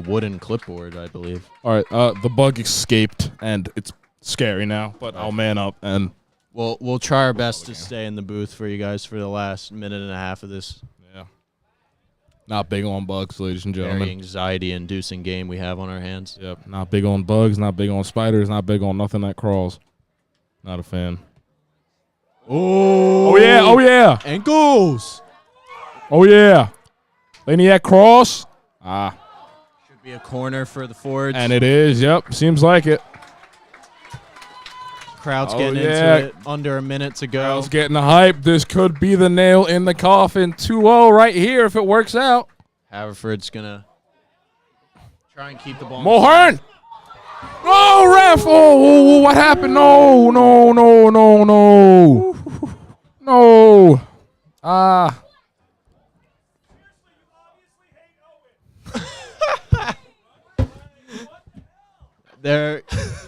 wooden clipboard, I believe. All right, the bug escaped, and it's scary now, but I'll man up and... We'll try our best to stay in the booth for you guys for the last minute and a half of this Yeah. Not big on bugs, ladies and very gentlemen. anxiety-inducing game we have on our hands. Yep. Not big on bugs, not big on spiders, not big on nothing that crawls. Not a fan. Oh, Oh, yeah. and goals. Oh, yeah. Laniak cross. Should be a corner for the Fords. And it is, yep. Seems like it. Crowd's Oh, getting yeah. into it. Under a minute to go. I was getting the hype. This could be the nail in the coffin. 2-0 right here if it works out. Haverford's going to try and keep the ball. Mulhern. Oh, ref. Oh, what happened? No. No. There,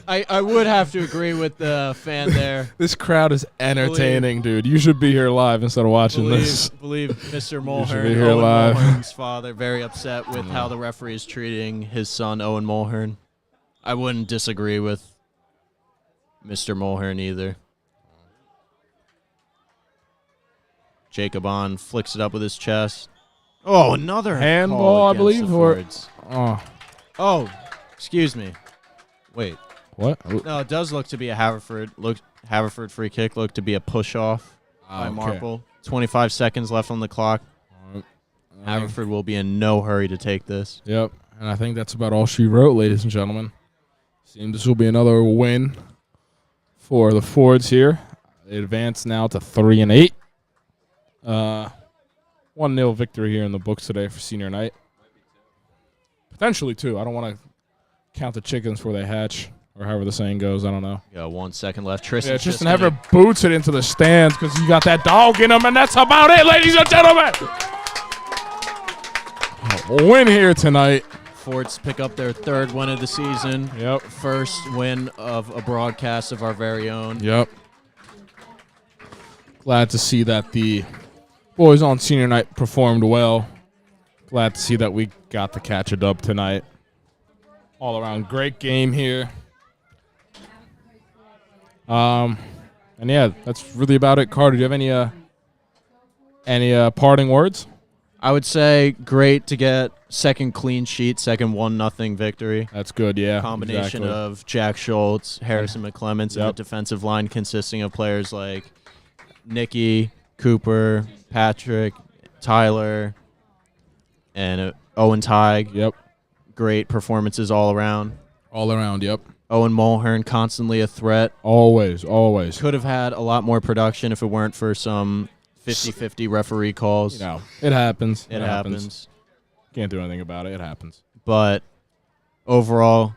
I would have to agree with the fan there. This crowd is entertaining, dude. You should be here live instead of watching this. Believe Mr. should Mulhern, be here Owen live. Mulhern's father, very upset with how the referee is treating his son, Owen Mulhern. I wouldn't disagree with Mr. Mulhern either. Jacob on flicks it up with his chest. Oh, another handball, call I against believe, the or Fords. oh, Excuse me. Wait. what? No, it does look to be a Haverford free kick. Look to be a push off by Okay. Marple. 25 seconds left on the clock. Haverford will be in no hurry to take this. Yep, and I think that's about all she wrote, ladies and gentlemen. Seems this will be another win for the Fords here. They advance now to 3-8. 1-0 victory here in the books today for senior night. Potentially 2. I don't want to count the chickens before they hatch, or however the saying goes. I don't know. Got 1 second left. Tristan. Yeah, Tristan Haverford boots it into the stands because you got that dog in him, and that's about it, ladies and gentlemen. A win here tonight. Fords pick up their 3rd win of the season. Yep. First win of a broadcast of our very own. Yep. Glad to see that the boys on senior night performed well. Glad to see that we got to catch a dub tonight. All around great game here. And yeah, that's really about it. Carter, do you have any parting words? I would say great to get second clean sheet, second 1-0 victory. That's good, yeah. Combination exactly. of Jack Schultz, Harrison McClements, and Yep. the defensive line consisting of players like Nicky, Cooper, Patrick, Tyler, and Owen Tighe. Yep. Great performances all around. All around, yep. Owen Mulhern, constantly a threat. Always, always. Could have had a lot more production if it weren't for some 50-50 referee calls. You know, it happens. It happens. Can't do anything about it. It happens. But overall,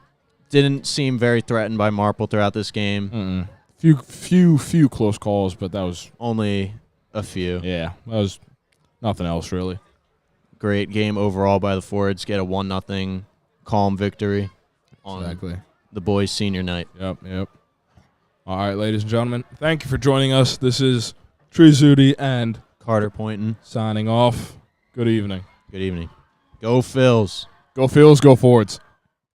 didn't seem very threatened by Marple throughout this game. Few close calls, but that was Only a few. that was nothing else really. Great game overall by the Fords. Get a 1-0 calm victory on Exactly. the boys' senior night. Yep. All right, ladies and gentlemen, thank you for joining us. This is Tree Zudi and Carter Poynton. signing off. Good evening. Good evening. Go Phils. Go Phils, go Fords.